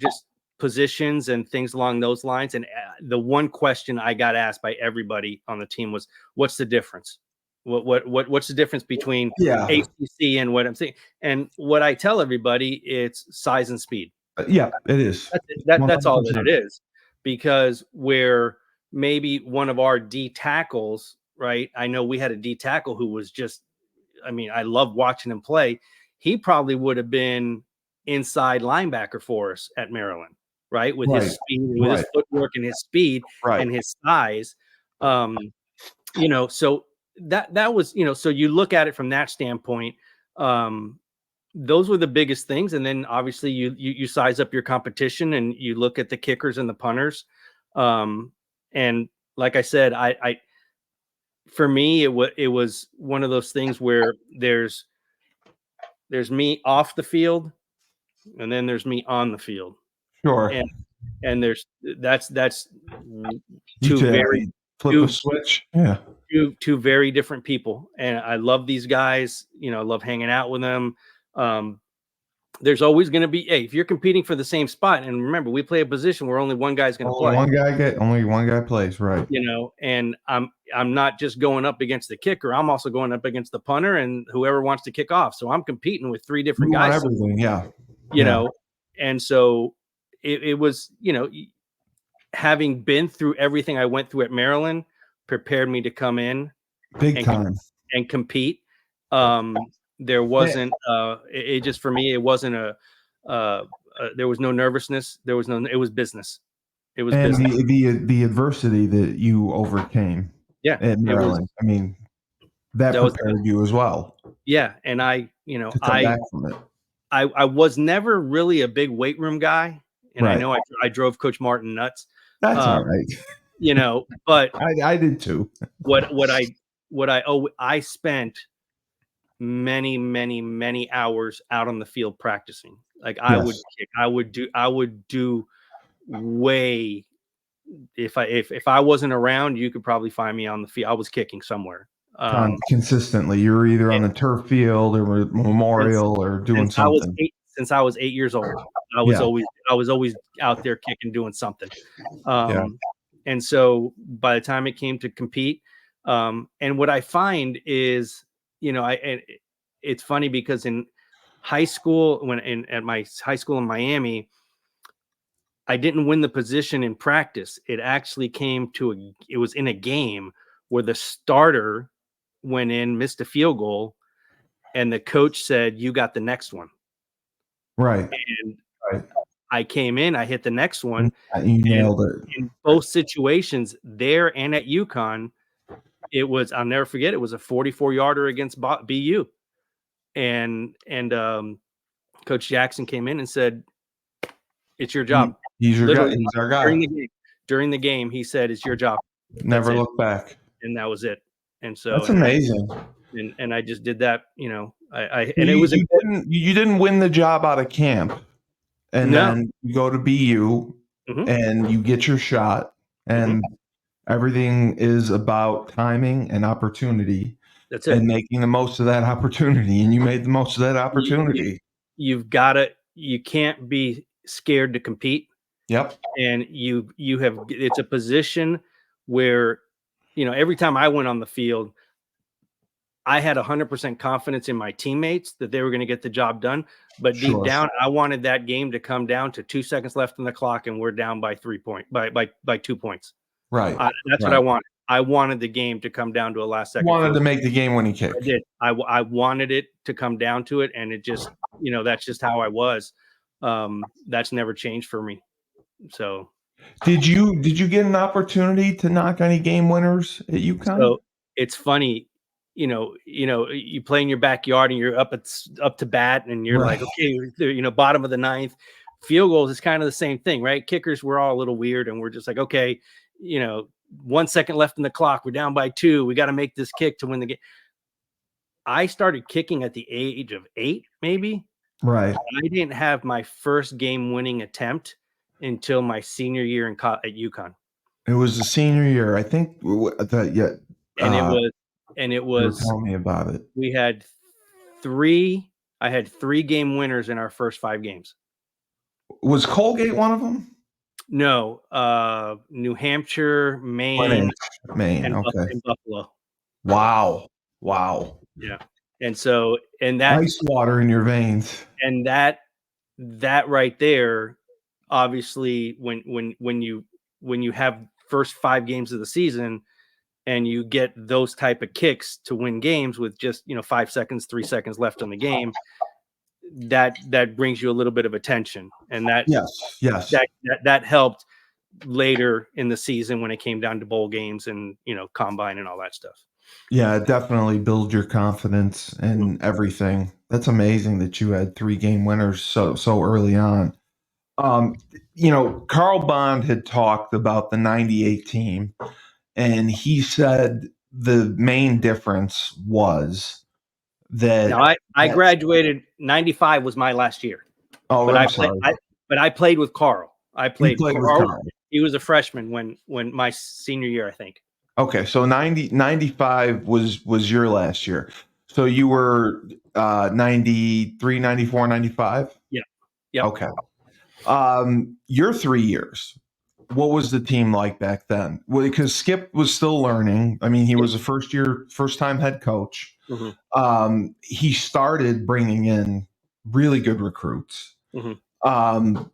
just positions and things along those lines. And the one question I got asked by everybody on the team was, "What's the difference? What's the difference between ACC and what I'm saying?" And what I tell everybody, it's size and speed. Yeah, it is. That's all that it is, because where maybe one of our D tackles, right? I know we had a D tackle who was just, I mean, I love watching him play. He probably would have been inside linebacker for us at Maryland, right? With his speed, with his footwork and his speed and his size. So that was, so you look at it from that standpoint. Those were the biggest things. And then obviously you size up your competition, and you look at the kickers and the punters. And like I said, for me, it was one of those things where there's me off the field, and then there's me on the field. Sure. And that's two very flip a switch. Yeah. Two very different people. And I love these guys, I love hanging out with them. There's always going to be, hey, if you're competing for the same spot, and remember, we play a position where only one guy's going to play. Only one guy plays, right? And I'm not just going up against the kicker. I'm also going up against the punter and whoever wants to kick off. So I'm competing with three different guys. Everything, yeah. And so it was, having been through everything I went through at Maryland, prepared me to come in big time and compete. There wasn't it just, for me, it wasn't there was no nervousness. It was business. It was business. The adversity that you overcame at Maryland. I mean, that prepared you as well. Yeah. And I was never really a big weight room guy. And I know I drove Coach Martin nuts. That's all right. But I did too. I spent many hours out on the field practicing. Like I would kick, I would do way. If I wasn't around, you could probably find me on the field. I was kicking somewhere. Consistently. You were either on the turf field or Memorial or doing something. Since I was 8 years old, I was always out there kicking, doing something. And so by the time it came to compete, and what I find is, it's funny because in high school, at my high school in Miami, I didn't win the position in practice. It actually came to it was in a game where the starter went in, missed a field goal, and the coach said, "You got the next one." Right. And I came in, I hit the next one. You nailed it. In both situations, there and at UConn, I'll never forget, it was a 44-yarder against BU. And Coach Jackson came in and said, "It's your job." He's your guy. He's our guy. During the game, he said, "It's your job. Never look back." And that was it. And so that's amazing. And I just did that, you didn't win the job out of camp, and then you go to BU and you get your shot, and everything is about timing and opportunity. That's it. And making the most of that opportunity, and you made the most of that opportunity. You can't be scared to compete. Yep. And it's a position where, every time I went on the field, I had 100% confidence in my teammates that they were going to get the job done. But deep Sure. down, I wanted that game to come down to 2 seconds left on the clock, and we're down by 2 points. Right. That's what I wanted. I wanted the game to come down to a last second. Wanted to make the game-winning kick. I did. I wanted it to come down to it, and it just, that's just how I was. That's never changed for me. So Did you get an opportunity to knock any game winners at UConn? So it's funny, you play in your backyard and you're up to bat, and you're Right. like, okay, bottom of the ninth. Field goals is kind of the same thing, right? Kickers, we're all a little weird, and we're just like, okay, 1 second left in the clock, we're down by 2, we got to make this kick to win the game. I started kicking at the age of 8, maybe. Right. I didn't have my first game-winning attempt until my senior year at UConn. It was the senior year, I think. That And it you were was. telling me about it. We had 3. I had 3 game winners in our first 5 games. Was Colgate one of them? No, New Hampshire, Maine, Maine. Okay. and Buffalo. Wow. Yeah, and that Ice water in your veins. And that right there, obviously, when you have first 5 games of the season and you get those type of kicks to win games with just 5 seconds, 3 seconds left on the game, that brings you a little bit of attention, and that helped later in the season when it came down to bowl games and combine and all that stuff. Yeah, definitely build your confidence and everything. That's amazing that you had 3 game winners so early on. Carl Bond had talked about the 98 team, and he said the main difference was that. Now, I graduated. 95 was my last year. Oh, but I'm sorry. But I played with Carl. I played with Carl. Carl. He was a freshman when my senior year, I think. Okay, so 95 was your last year. So you were 93, 94, 95? Yeah. Yeah. Okay. Your 3 years, what was the team like back then? Well, because Skip was still learning. I mean, he was a first time head coach. Mm-hmm. He started bringing in really good recruits. Mm-hmm.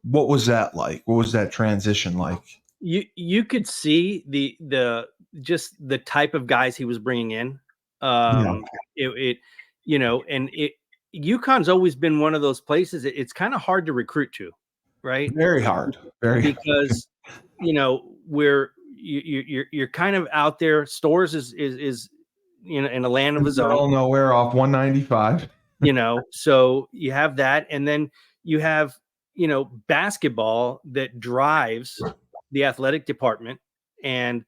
What was that like? What was that transition like? You could see just the type of guys he was bringing in. UConn's always been one of those places. It's kind of hard to recruit to, right? Very hard. Because you're kind of out there. Stores is in a land of his own. Middle nowhere off 195. So you have that, and then you have basketball that drives the athletic department, and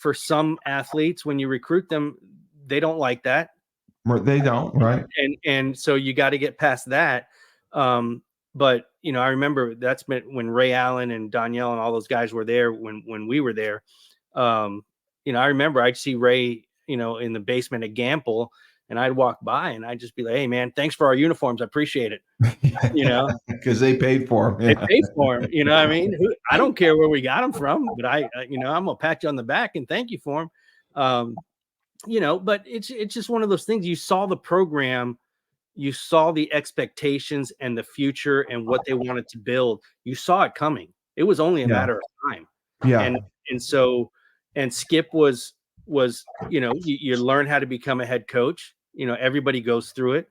for some athletes, when you recruit them, they don't like that. They don't, right? And so you got to get past that. But I remember that's been when Ray Allen and Danielle and all those guys were there when we were there. I remember I'd see Ray, in the basement at Gamble, and I'd walk by and I'd just be like, "Hey man, thanks for our uniforms. I appreciate it." Because they paid for them. Yeah. They paid for them. What I mean? I don't care where we got them from, but I'm gonna pat you on the back and thank you for them. But it's just one of those things. You saw the program, you saw the expectations and the future and what they wanted to build. You saw it coming. It was only a matter of time. Yeah. And Skip was you learn how to become a head coach. Everybody goes through it.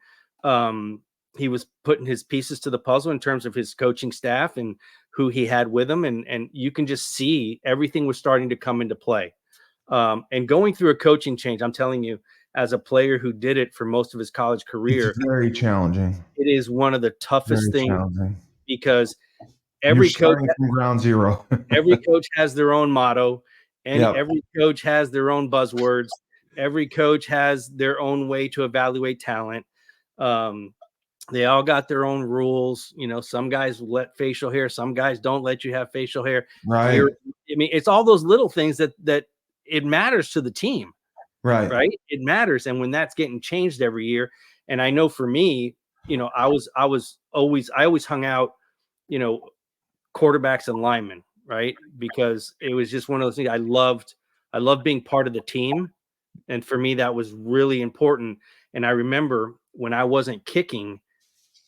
He was putting his pieces to the puzzle in terms of his coaching staff and who he had with him. And you can just see everything was starting to come into play. And going through a coaching change, I'm telling you, as a player who did it for most of his college career, it's very challenging. It is one of the toughest things because every coach from ground zero. Every coach has their own motto, and every coach has their own buzzwords. Every coach has their own way to evaluate talent. They all got their own rules. Some guys let facial hair, some guys don't let you have facial hair. Right. It's all those little things that it matters to the team. Right. It matters. And when that's getting changed every year, and I know for me, I always hung out, quarterbacks and linemen, right? Because it was just one of those things I loved being part of the team. And for me, that was really important. And I remember when I wasn't kicking,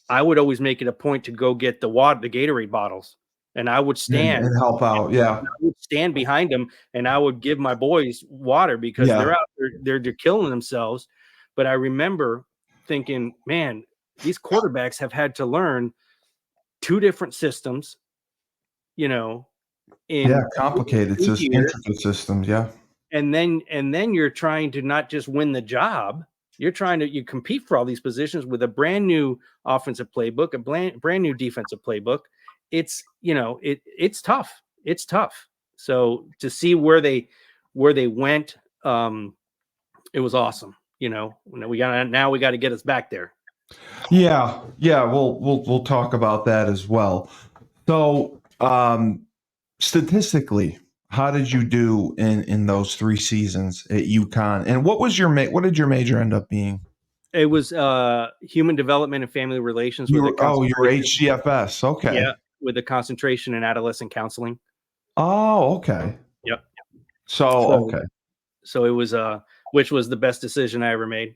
I would always make it a point to go get the Gatorade bottles, and I would stand and help out. Yeah. behind them, and I would give my boys water because Yeah. they're out there, they're killing themselves. But I remember thinking, man, these quarterbacks have had to learn 2 different systems, you know, Yeah. in Complicated 2 years. intricate systems. Yeah. And then you're trying to not just win the job, you're trying to you compete for all these positions with a brand new offensive playbook, a brand new defensive playbook. It's, it's tough. It's tough. So to see where they went, it was awesome. We got to get us back there. Yeah. Yeah. We'll talk about that as well. So, statistically, how did you do in those 3 seasons at UConn? And what did your major end up being? It was human development and family relations You with a were concentration. HCFS. Okay. Yeah, with a concentration in adolescent counseling. Oh, okay. Yep. So, So okay. So it was which was the best decision I ever made.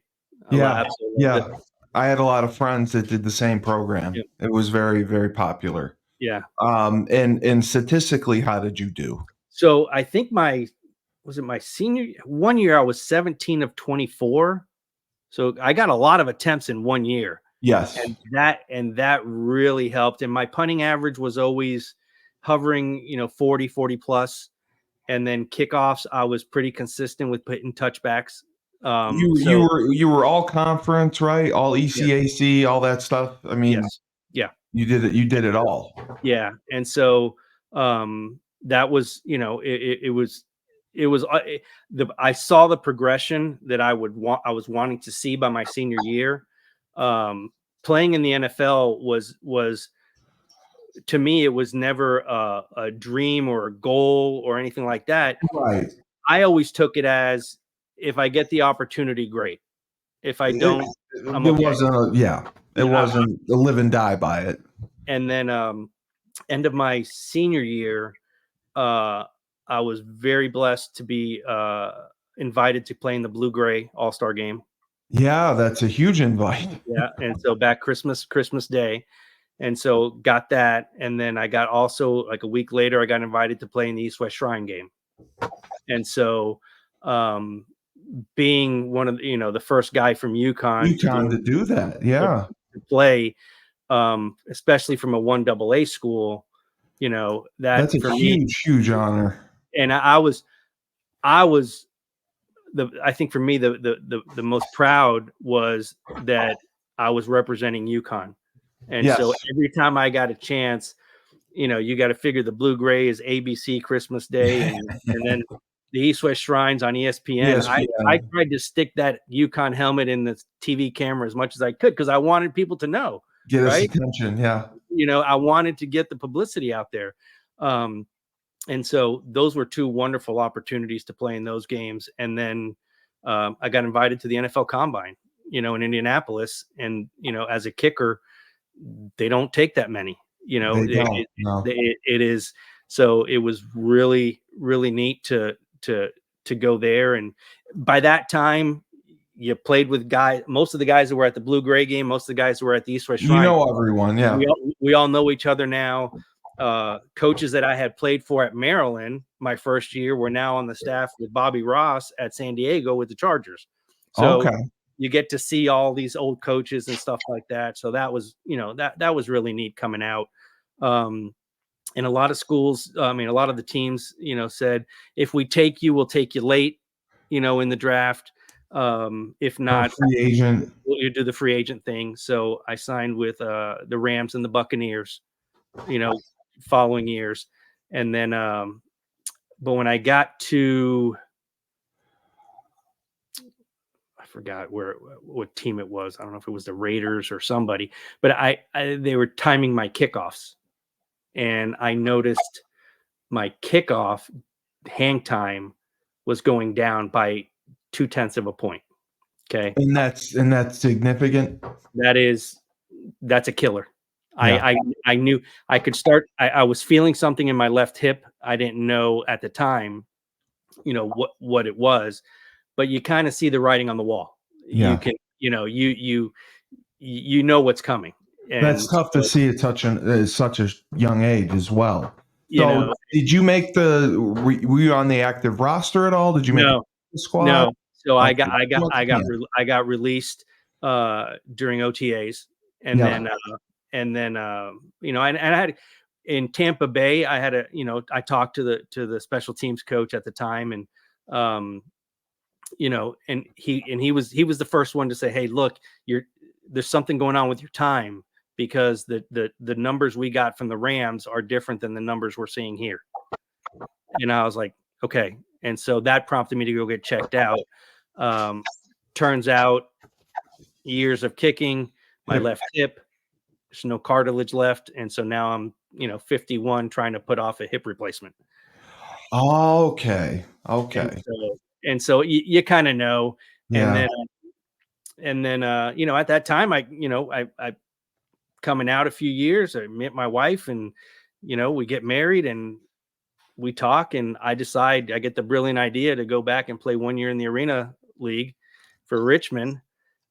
Yeah. Absolutely Yeah. loved it. I had a lot of friends that did the same program. Yeah. It was very, very popular. Yeah. And statistically, how did you do? So I think my senior one year I was 17 of 24. So I got a lot of attempts in 1 year. Yes. And that really helped. And my punting average was always hovering, 40 plus. And then kickoffs, I was pretty consistent with putting touchbacks. You were all conference, right? All ECAC, all that stuff. I mean, Yes. Yeah. you did it all. Yeah. And so that was, I saw the progression that I was wanting to see by my senior year. Playing in the NFL was to me, it was never a dream or a goal or anything like that. Right. I always took it as, if I get the opportunity, great. If I don't, I'm okay. It wasn't a live and die by it. And then end of my senior year, I was very blessed to be invited to play in the Blue-Gray All-Star game. Yeah, that's a huge invite. Yeah, and so back Christmas Day. And so got that. And then I got also, like a week later, I got invited to play in the East-West Shrine game. And so being one of the first guy from UConn to do that, yeah, to play, especially from a 1AA school, that's a huge honor. And I think for me the most proud was that I was representing UConn. And so every time I got a chance, you got to figure the Blue-Gray is ABC Christmas Day, and then the East-West Shrines on ESPN. I tried to stick that UConn helmet in the TV camera as much as I could because I wanted people to know. Get us attention, yeah. I wanted to get the publicity out there. And so those were 2 wonderful opportunities to play in those games. And then I got invited to the NFL Combine, in Indianapolis. And, as a kicker, they don't take that many, it is. So it was really, really neat to go there. And by that time, you played with most of the guys that were at the Blue-Gray game, most of the guys who were at the East-West Shrine. Everyone, yeah. We all know each other now. Coaches that I had played for at Maryland my first year were now on the staff with Bobby Ross at San Diego with the Chargers. So you get to see all these old coaches and stuff like that. So that was, that was really neat coming out. And a lot of schools, a lot of the teams, said, if we take you, we'll take you late, in the draft. If not, free agent, you do the free agent thing. So I signed with the Rams and the Buccaneers, following years. And then, but when I got to, I forgot what team it was. I don't know if it was the Raiders or somebody, but they were timing my kickoffs, and I noticed my kickoff hang time was going down by 0.2 of a point. Okay. And that's significant. That's a killer. Yeah. I knew I could start. I was feeling something in my left hip. I didn't know at the time, what it was, but you kind of see the writing on the wall. You Yeah. can, you know what's coming. That's And tough to so, see at such a young age as well. you So, know, did you make were you on the active roster at all? Did you make no, the squad? no. So Okay. You went to camp. I got released during OTAs, and Yeah. then and I had in Tampa Bay, I had I talked to the special teams coach at the time, and um, and he was the first one to say, hey, look, there's something going on with your time, because the numbers we got from the Rams are different than the numbers we're seeing here. And I was like, okay. And so that prompted me to go get checked out. Turns out, years of kicking, my left hip, there's no cartilage left. And so now I'm, 51, trying to put off a hip replacement. Okay. And Okay. so you kind of know. And Yeah. then at that time, I coming out a few years, I met my wife, and, we get married, and we talk, and I get the brilliant idea to go back and play 1 year in the Arena League for Richmond.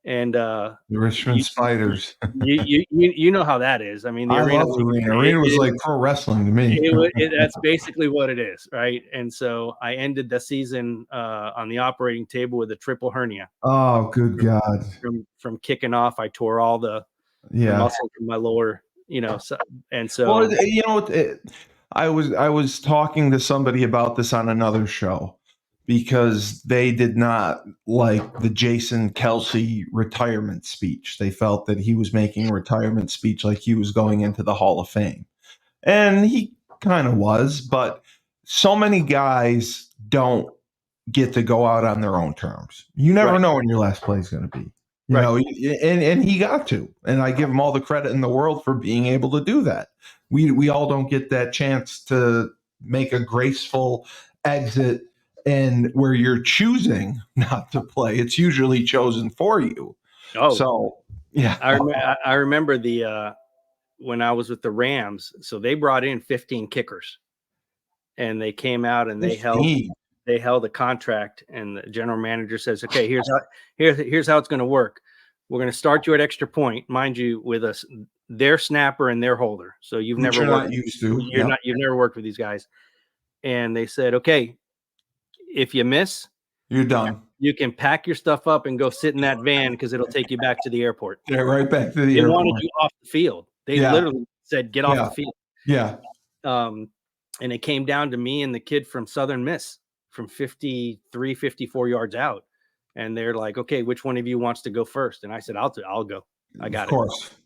And The Richmond you, Spiders. you know how that is. I mean, the I Arena love League, Arena. Arena was like pro wrestling to me. that's basically what it is, right? And so I ended the season on the operating table with a triple hernia. Oh, good from, God. from kicking off. I tore all the Yeah. muscle from my lower, and Well, so I was talking to somebody about this on another show, because they did not like the Jason Kelsey retirement speech. They felt that he was making a retirement speech like he was going into the Hall of Fame. And he kind of was, but so many guys don't get to go out on their own terms. You never right, know when your last play is going to be. right. And he got to, and I give him all the credit in the world for being able to do that. We all don't get that chance to make a graceful exit, and where you're choosing not to play, it's usually chosen for you. Oh, So yeah, I remember when I was with the Rams. So they brought in 15 kickers, and they came out and they held a contract, and the general manager says, okay, here's how it's going to work. We're going to start you at extra point, mind you, with their snapper and their holder. So you've which never you're worked, not used to. Yeah, you've never worked with these guys. And they said, okay, if you miss, you're done. you can pack your stuff up and go sit in that van, because it'll take you back to the airport. Yeah, right back to the They wanted airport. you off the field. They Yeah, literally said, get off yeah, the field. yeah. And it came down to me and the kid from Southern Miss, from 53, 54 yards out. And they're like, okay, which one of you wants to go first? And I said, I'll go. I got it.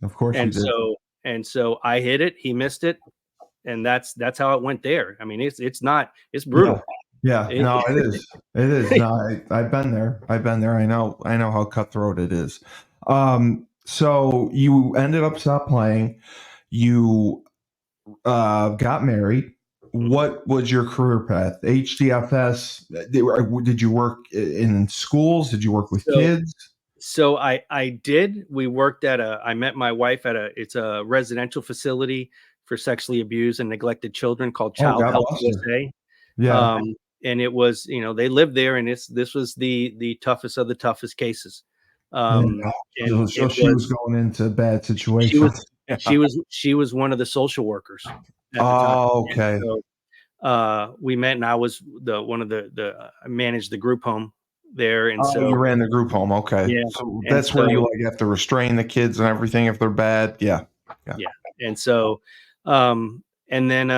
Of course, you did. So I hit it. He missed it. And that's how it went there. I mean, it's brutal. Yeah, no, it is. It is. No, I've been there. I know how cutthroat it is. So you ended up stop playing. You got married. What was your career path? HDFS. Did you work in schools? Did you work with kids? So I did. We worked I met my wife at it's a residential facility for sexually abused and neglected children called Oh, Child God Help bless her. USA. Yeah. And it was, they lived there, and this was the toughest of the toughest cases. Yeah. And So she was going into bad she was, situations. Yeah. she was one of the social workers at the time. Oh, okay. And so, we met, and I was I managed the group home there. And Oh, you ran the group home. Okay. yeah, So and that's where so, you have to restrain the kids and everything if they're bad. Yeah. Yeah. yeah. And so, and then,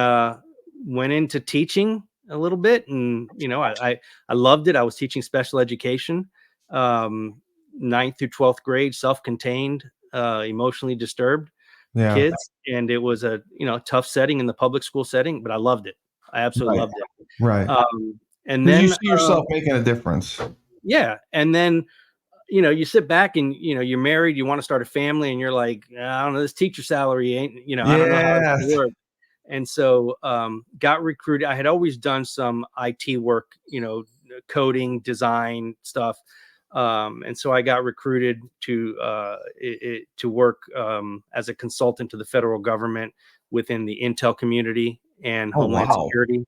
went into teaching a little bit, and, I loved it. I was teaching special education, 9th through 12th grade, self-contained, emotionally disturbed Yeah. kids. And it was a, tough setting in the public school setting, but I loved it. I absolutely Right. loved it. Right. And Because you then, see yourself making a difference. yeah. And then, you sit back, and, you're married, you want to start a family, and you're like, I don't know, this teacher salary ain't, I don't know how it's Yeah. gonna work. And so, got recruited. I had always done some IT work, coding, design stuff. And so I got recruited to work as a consultant to the federal government within the Intel community and Oh, Homeland wow. Security.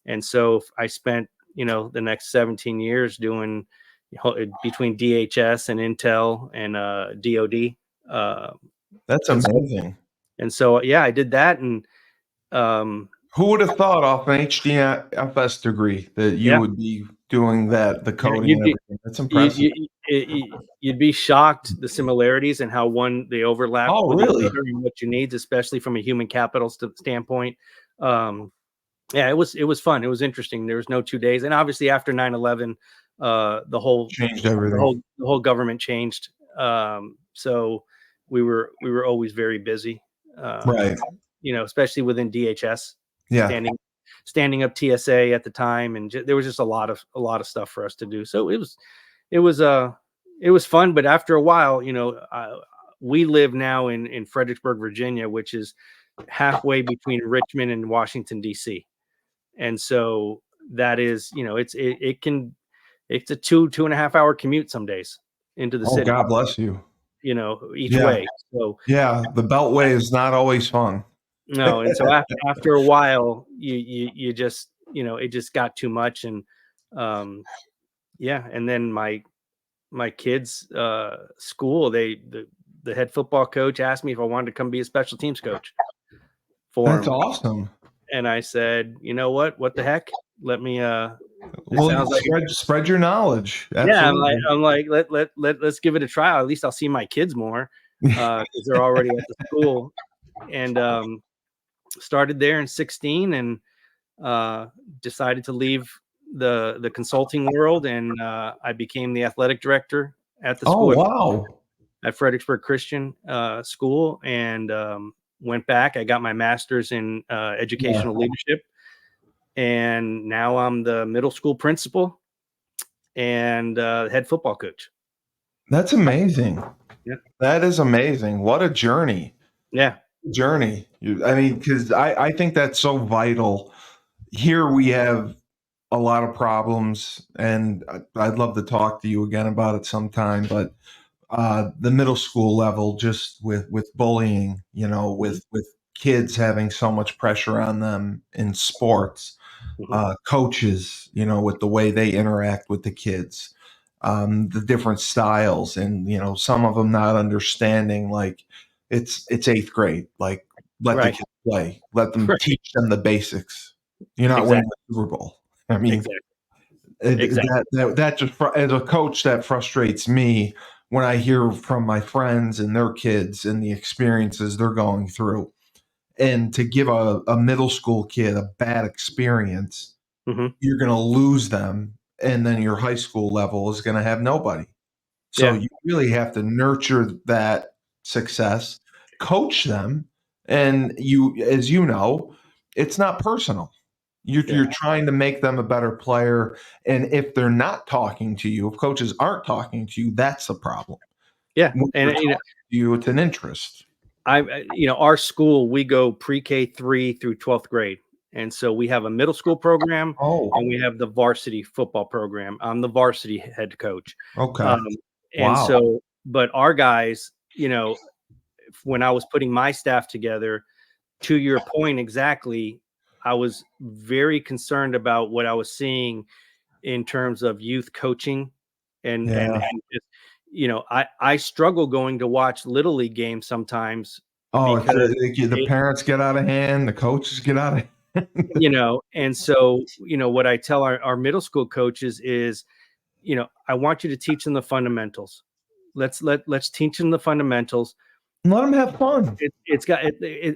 And so I spent, the next 17 years doing, between DHS and Intel and DoD. That's And so, amazing. yeah, I did that, and Who would have thought off an HDFS degree that you yeah, would be doing that, the yeah, coding and everything? That's impressive. you'd be shocked the similarities and how they overlap Oh, with each really? other and what you need, especially from a human capital standpoint. Yeah, it was fun. It was interesting. There was no 2 days, and obviously after 9/11, the whole Changed everything. the whole government changed. So we were always very busy. Right. Especially within DHS, Yeah. standing standing up TSA at the time, and there was just a lot of stuff for us to do. So it was it was fun, but after a while, we live now in Fredericksburg, Virginia, which is halfway between Richmond and Washington D.C. And so that is, it's a 2.5 hour commute some days into the Oh, city, God bless you. each Yeah. way. So Yeah. The Beltway is not always fun. no, and so after a while, you just, it just got too much, and yeah, and then my kids' school, the head football coach asked me if I wanted to come be a special teams coach for That's him, awesome. and I said, you know what the heck, let me. It Well, sounds like spread your knowledge. yeah. Absolutely. I'm like let's give it a try. At least I'll see my kids more because they're already at the school, and started there in 16, and decided to leave the consulting world, and I became the athletic director at the Oh, school wow. at Fredericksburg Christian School, and went back. I got my master's in Yeah. educational leadership, and now I'm the middle school principal and head football coach. That's amazing. Yeah, That is amazing. What a journey. yeah, Journey. I mean, because I think that's so vital. Here we have a lot of problems, and I'd love to talk to you again about it sometime. But the middle school level, just with bullying, mhm, with kids having so much pressure on them in sports, mhm, coaches, with the way they interact with the kids, the different styles, and some of them not understanding, like it's eighth grade, like let the right, kids play, let them right, teach them the basics. You're not winning exactly, the Super Bowl. I mean, exactly, exactly. that just as a coach, that frustrates me when I hear from my friends and their kids and the experiences they're going through. And to give a middle school kid a bad experience, Hmm. you're going to lose them. And then your high school level is going to have nobody. So Yeah, you really have to nurture that success, coach them. And as you know, it's not personal. yeah, You're trying to make them a better player. And if they're not talking to you, if coaches aren't talking to you, that's the problem. yeah. When And they're talking to you, it's an interest. our school, we go pre-K 3 through 12th grade. And so we have a middle school program Oh, and we have the varsity football program. I'm the varsity head coach. okay. Um, and Wow. so, but our guys, when I was putting my staff together, to your point exactly, I was very concerned about what I was seeing in terms of youth coaching, and Yeah. just, I struggle going to watch little league games sometimes Oh, because the it, parents get out of hand, the coaches get out of hand. and so, what I tell our middle school coaches is, I want you to teach them the fundamentals. Let's teach them the fundamentals. Let them have fun.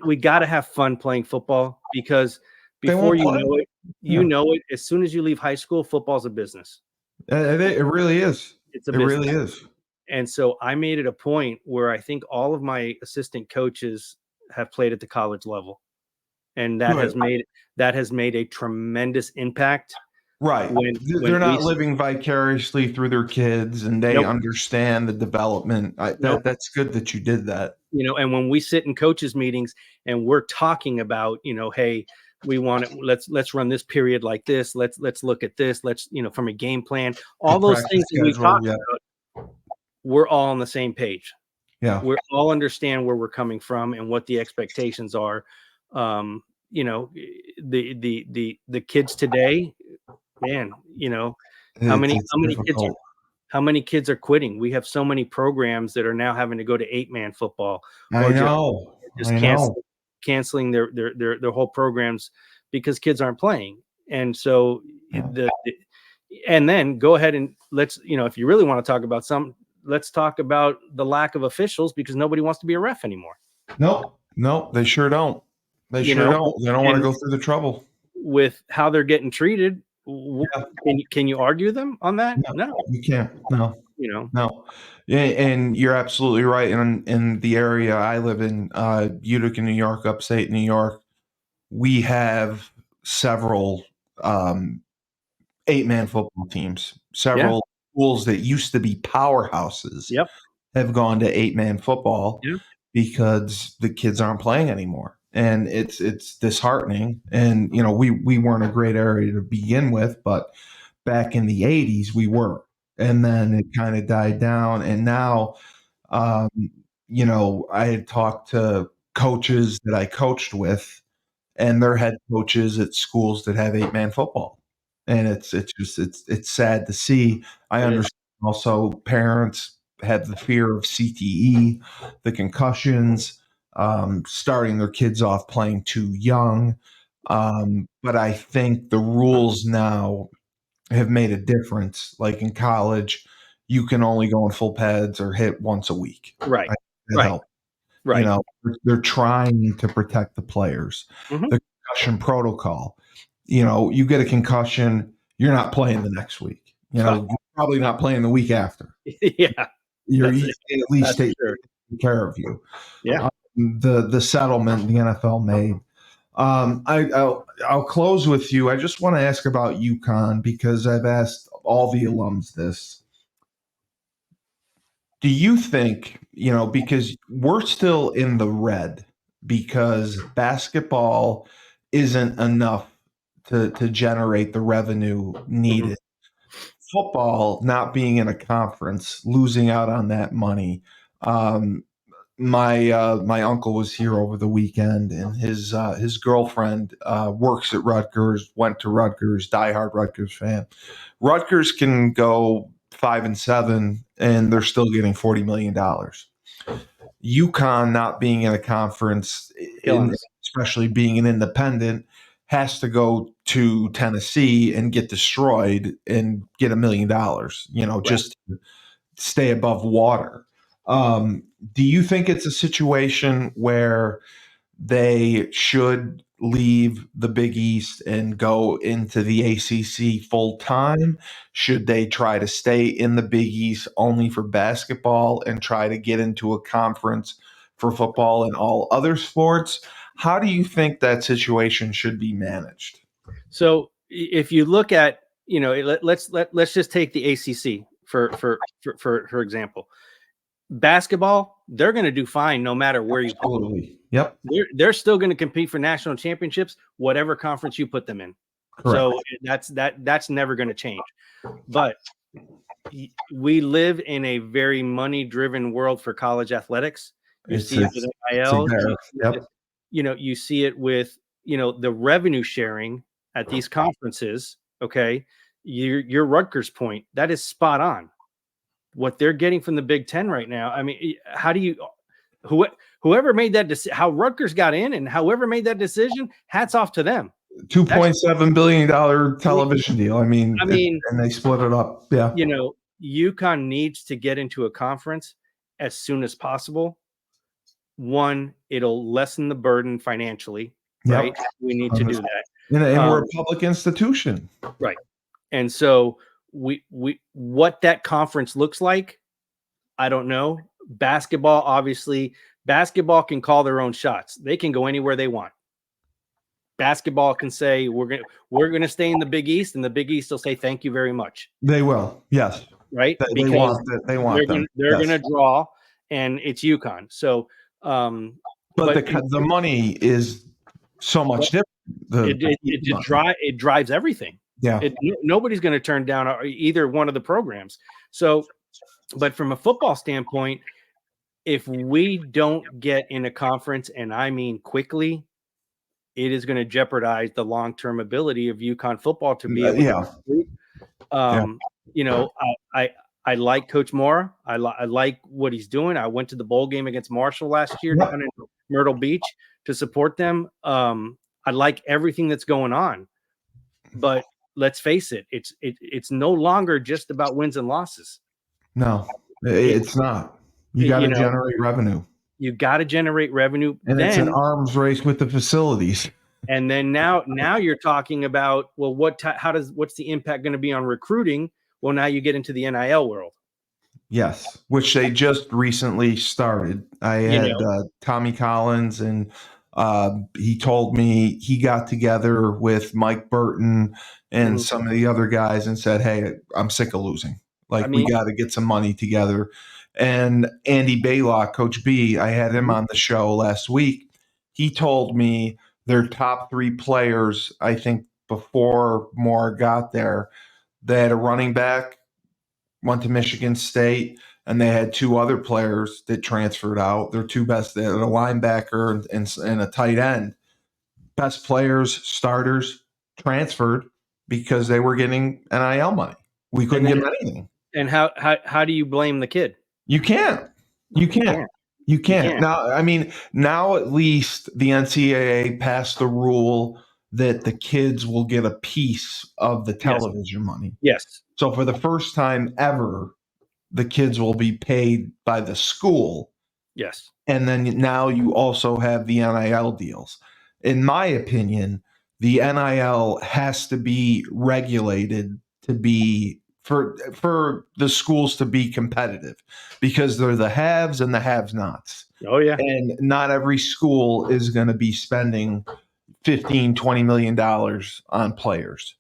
We got to have fun playing football, because They before won't play. you Yeah. know it, as soon as you leave high school, football's a business. It really is. It's a It really business. is. And so I made it a point where I think all of my assistant coaches have played at the college level, and Good. that has made a tremendous impact Right. when They're we not living vicariously through their kids, and they nope, understand the development. nope. That's good that you did that. And when we sit in coaches meetings and we're talking about, hey, we want it, let's run this period like this, let's look at this, let's, from a game plan, The all those practice things that we schedule. talk Yeah. about, we're all on the same page. Yeah. We all understand where we're coming from and what the expectations are. um the kids today, man, It's how many kids difficult. How many kids are quitting? We have so many programs that are now having to go to 8-man football, I or just I know. canceling their whole programs because kids aren't playing. And so Yeah. and then go ahead and let's, if you really want to talk about let's talk about the lack of officials, because nobody wants to be a ref anymore. Nope. Nope. They sure don't. They You sure know, don't. They don't want to and go through the trouble. with how they're getting treated, Yeah. can you argue them on that? No, No. you can't. No. You know, No, and you're absolutely right. In the area I live in, Utica, New York, upstate New York, we have several 8-man football teams. yeah, Several schools that used to be powerhouses yep, have gone to 8-man football yeah, because the kids aren't playing anymore, and it's disheartening. And we weren't a great area to begin with, but back in the 80s we were, and then it kind of died down, and now um, I had talked to coaches that I coached with, and they're head coaches at schools that have 8-man football, and it's sad to see. I it is. understand also parents have the fear of CTE, the concussions, starting their kids off playing too young, but I think the rules now have made a difference. Like in college, you can only go in full pads or hit once a week. Right, I think that right, helps. right. They're trying to protect the players. Hmm. The concussion protocol. You get a concussion, you're not playing the next week. You're probably not playing the week after. Yeah, You're that's at it. least That's for taking sure. care of you. Yeah. The settlement the NFL made. I'll close with you. I just want to ask about UConn because I've asked all the alums this. Do you think, because we're still in the red because basketball isn't enough to generate the revenue Hmm. needed? Football not being in a conference, losing out on that money. Um, my uncle was here over the weekend, and his girlfriend works at Rutgers, went to Rutgers, diehard Rutgers fan. Rutgers can go 5-7, and they're still getting $40 million. UConn not being in a conference, Killing us. especially being an independent, has to go to Tennessee and get destroyed and get $1 million. Right. Just stay above water. Um, do you think it's a situation where they should leave the Big East and go into the ACC full time? Should they try to stay in the Big East only for basketball and try to get into a conference for football and all other sports? How do you think that situation should be managed? So if you look at, let's just take the ACC for example. Basketball, they're going to do fine no matter where you put them. Absolutely. Yep. They're still going to compete for national championships, whatever conference you put them in. Correct. So that's never going to change. But we live in a very money-driven world for college athletics. You see it with NIL. Yep. You see it with the revenue sharing at these conferences. Okay, your Rutgers point, that is spot on. What they're getting from the Big Ten right now. I mean, how do you whoever made that decision, how Rutgers got in, and however made that decision, hats off to them. $2.7 billion television deal. I mean, and they split it up. Yeah. UConn needs to get into a conference as soon as possible. One, it'll lessen the burden financially, right? Yep. We need to do that. And we're a public institution. Right. And so what that conference looks like, I don't know. Basketball, obviously, basketball can call their own shots. They can go anywhere they want. Basketball can say we're gonna stay in the Big East, and the Big East will say thank you very much. They will, yes, right? They Because want that. They want them. they're Yes. gonna draw, and it's UConn. So, but the money is so much different. It drives everything. Yeah. Nobody's going to turn down either one of the programs. So, but from a football standpoint, if we don't get in a conference, and I mean quickly, it is going to jeopardize the long-term ability of UConn football to be able to recruit. I like Coach Moore. I like what he's doing. I went to the bowl game against Marshall last year Yep. down in Myrtle Beach to support them. I like everything that's going on, but let's face it, it's no longer just about wins and losses. No, It, it's not. You got you to know, generate revenue. you got to generate revenue. And it's an arms race with the facilities. And then now you're talking about, well, what's the impact going to be on recruiting? Well, now you get into the NIL world. Yes, which they just recently started. I had Tommy Collins, and he told me he got together with Mike Burton and some of the other guys and said, "Hey, I'm sick of losing. Like, we got to get some money together." And Andy Baylock, Coach B, I had him on the show last week. He told me their top 3 players, I think before Moore got there, they had a running back, went to Michigan State, and they had 2 other players that transferred out. Their 2 best, they had a linebacker and a tight end. Best players, starters, transferred because they were getting NIL money. We couldn't give them anything. And how do you blame the kid? You can't. You can't. You can't. Now, I mean, now at least the NCAA passed the rule that the kids will get a piece of the television money. Yes. So for the first time ever, the kids will be paid by the school. Yes. And then now you also have the NIL deals. In my opinion, the NIL has to be regulated to be for the schools to be competitive, because they're the haves and the have-nots. Oh yeah. And not every school is going to be spending $15-20 million on players.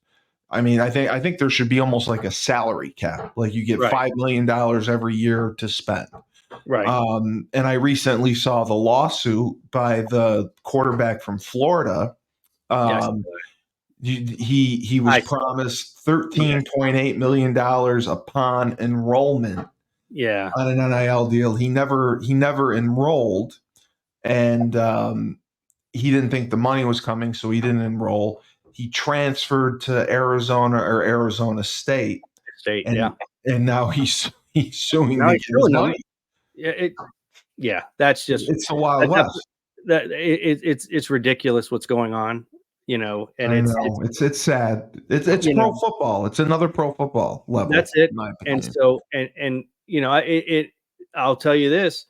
I mean, I think there should be almost like a salary cap. Like, you get $5 million every year to spend. Right. And I recently saw the lawsuit by the quarterback from Florida. He was promised $13.8 million upon enrollment. Yeah. On an NIL deal. He never enrolled, and he didn't think the money was coming, so he didn't enroll. He transferred to Arizona or Arizona State. And now he's suing to get his money. That's just, it's the Wild West. It's ridiculous what's going on, and it's sad. It's pro football. It's another pro football level. That's it. And so, I'll tell you this.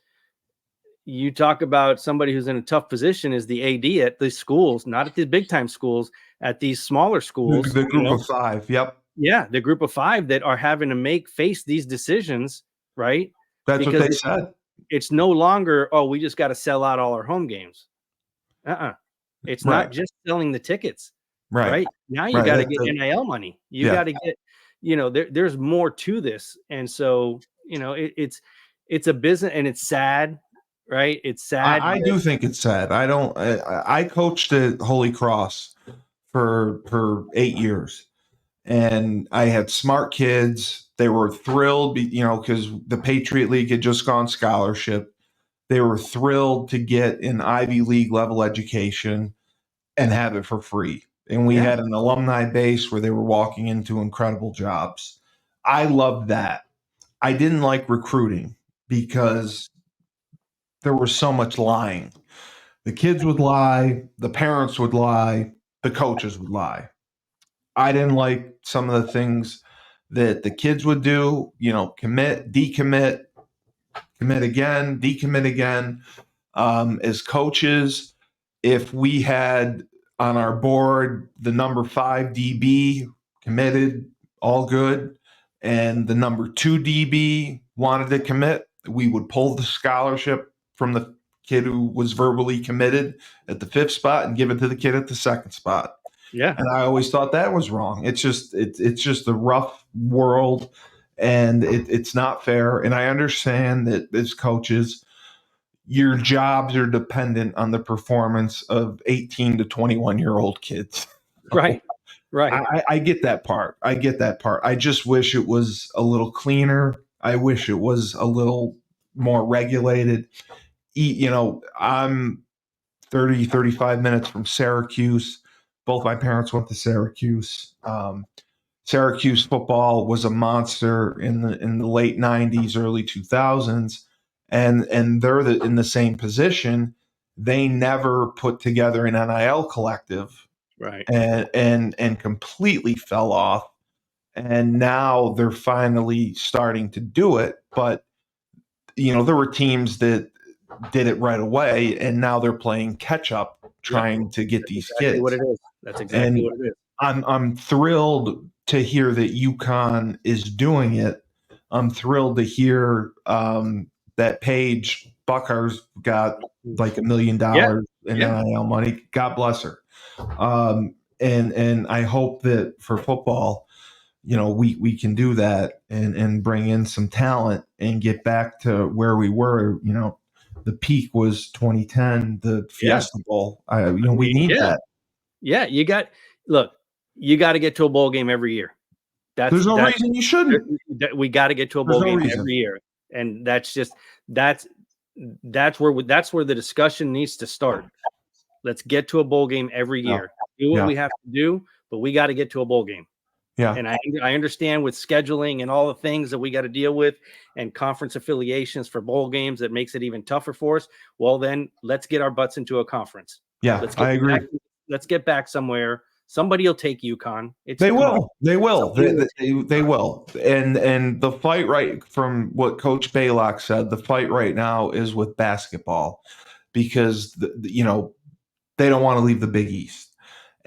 You talk about somebody who's in a tough position is the AD at the schools, not at the big time schools, at these smaller schools. The group of 5. Yep. Yeah. The group of 5 that are having to face these decisions. Right. That's what they said. It's no longer, we just got to sell out all our home games. It's not just selling the tickets. Right. Now you got to get NIL money. You got to get, there's more to this. And so, it's a business, and it's sad. Right. It's sad. I do think it's sad. I coached at Holy Cross for 8 years, and I had smart kids. They were thrilled, because the Patriot League had just gone scholarship. They were thrilled to get an Ivy League level education and have it for free. And we had an alumni base where they were walking into incredible jobs. I loved that. I didn't like recruiting because there was so much lying. The kids would lie, the parents would lie, the coaches would lie. I didn't like some of the things that the kids would do, commit, decommit, commit again, decommit again. As coaches, if we had on our board the number 5 DB committed, all good, and the number 2 DB wanted to commit, we would pull the scholarship from the kid who was verbally committed at the 5th spot and give it to the kid at the 2nd spot. Yeah. And I always thought that was wrong. It's just a rough world, and it's not fair. And I understand that as coaches, your jobs are dependent on the performance of 18 to 21-year-old kids. Right. I get that part. I just wish it was a little cleaner. I wish it was a little more regulated. I'm 35 minutes from Syracuse. Both my parents went to Syracuse. Syracuse football was a monster in the late '90s, early 2000s, and they're in the same position. They never put together an NIL collective, Right. and completely fell off. And now they're finally starting to do it. But there were teams that did it right away, and now they're playing catch up, Yep. trying to get That's these exactly what kids. it is. That's exactly And what it is. I'm thrilled to hear that UConn is doing it. I'm thrilled to hear that Paige Buckar's got like $1 million Yeah. in Yeah. NIL money. God bless her. And I hope that for football, we can do that and bring in some talent and get back to where we were. The peak was 2010, the Yeah. Fiesta Bowl. We need Yeah. that. Yeah. You got to get to a bowl game every year. There's no reason you shouldn't. We got to get to a bowl game every year. And that's where the discussion needs to start. Let's get to a bowl game every year. Do what we have to do, but we got to get to a bowl game. Yeah. And I understand with scheduling and all the things that we got to deal with and conference affiliations for bowl games, that makes it even tougher for us. Well, then let's get our butts into a conference. Yeah, I agree. Let's get back somewhere. Somebody will take UConn. They will. They will. They will. And the fight, right, from what Coach Baylock said, the fight right now is with basketball, because they don't want to leave the Big East.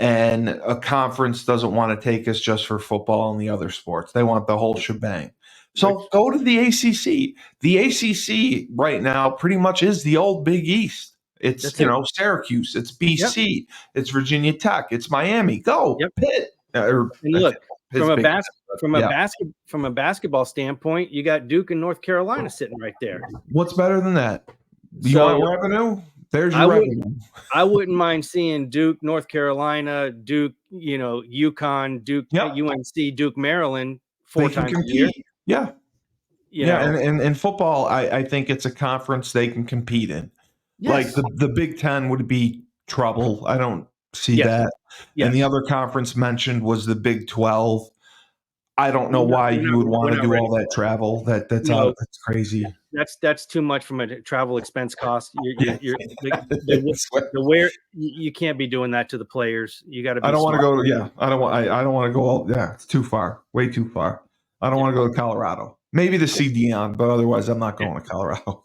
And a conference doesn't want to take us just for football and the other sports. They want the whole shebang. So go to the ACC. The ACC right now pretty much is the old Big East. It's Syracuse, it's BC, it's Virginia Tech, it's Miami. Go Pitt. And look, from a basketball standpoint, you got Duke and North Carolina sitting right there. What's better than that? You want revenue? There's your revenue. I wouldn't mind seeing Duke, North Carolina, Duke, UConn, Duke, UNC, Duke, Maryland 4 times a year. Yeah. And in football, I think it's a conference they can compete in. Yes. Like the Big Ten would be trouble. I don't see that. Yes. And the other conference mentioned was the Big 12. I don't know why you would want to do all that travel. That's crazy. That's too much from a travel expense cost. You can't be doing that to the players. You got to be. I don't want to go. Yeah, I don't want to go. Yeah, it's too far. Way too far. I don't want to go to Colorado. Maybe to see Dion, but otherwise, I'm not going to Colorado.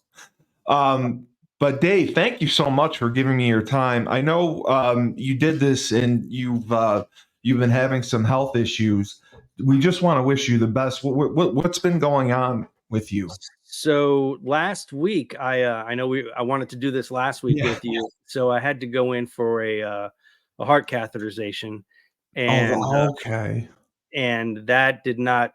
But Dave, thank you so much for giving me your time. I know you did this, and you've been having some health issues. We just want to wish you the best. What's been going on with you? So last week, I know I wanted to do this last week with you, so I had to go in for a heart catheterization, and and that did not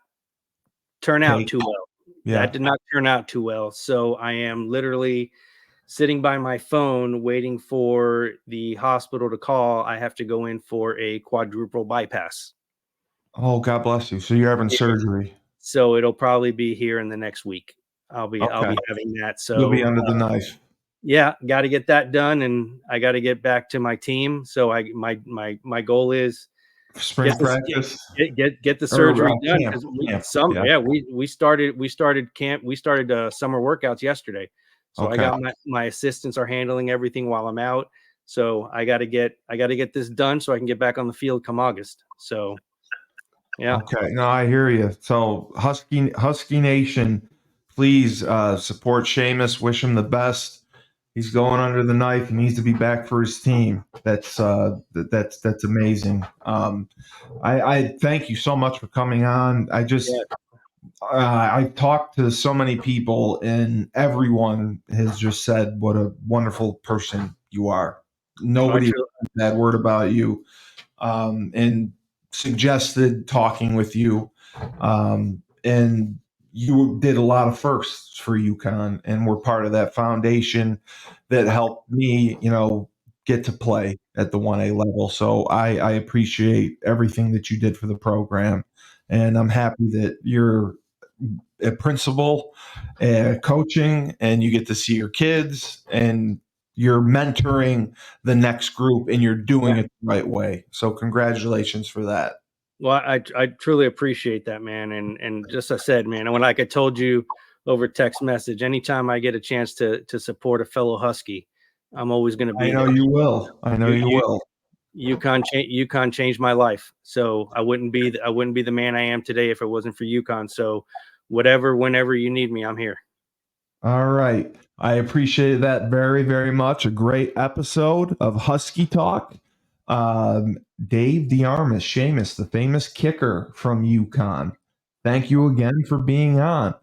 turn out too well. That did not turn out too well. So I am literally sitting by my phone waiting for the hospital to call. I have to go in for a quadruple bypass. Oh, God bless you. So you're having surgery. So it'll probably be here in the next week. I'll be having that. So you'll be under the knife. Yeah, got to get that done, and I got to get back to my team. So my goal is spring practice. Get the surgery done. We started camp. We started summer workouts yesterday. So I got my assistants are handling everything while I'm out. So I got to get this done so I can get back on the field come August. So yeah. Okay. No, I hear you. So Husky Nation, please support Seamus. Wish him the best. He's going under the knife. He needs to be back for his team. That's amazing. I thank you so much for coming on. I talked to so many people, and everyone has just said what a wonderful person you are. Nobody said a bad word about you, and suggested talking with you. And you did a lot of firsts for UConn, and were part of that foundation that helped me, get to play at the 1A level. So I appreciate everything that you did for the program, and I'm happy that you're a principal, coaching, and you get to see your kids, and you're mentoring the next group, and you're doing it the right way. So congratulations for that. Well, I truly appreciate that, man. And just as I said, man, when like I told you over text message, anytime I get a chance to support a fellow Husky, I'm always going to I be know there. you will. I know you will. UConn changed my life, so I wouldn't be the man I am today if it wasn't for UConn. So, whenever you need me, I'm here. All right. I appreciate that very, very much. A great episode of Husky Talk. Dave DeArmas, Seamus, the famous kicker from UConn. Thank you again for being on.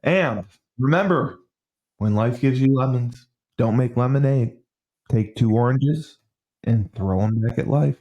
And remember, when life gives you lemons, don't make lemonade. Take 2 oranges and throw them back at life.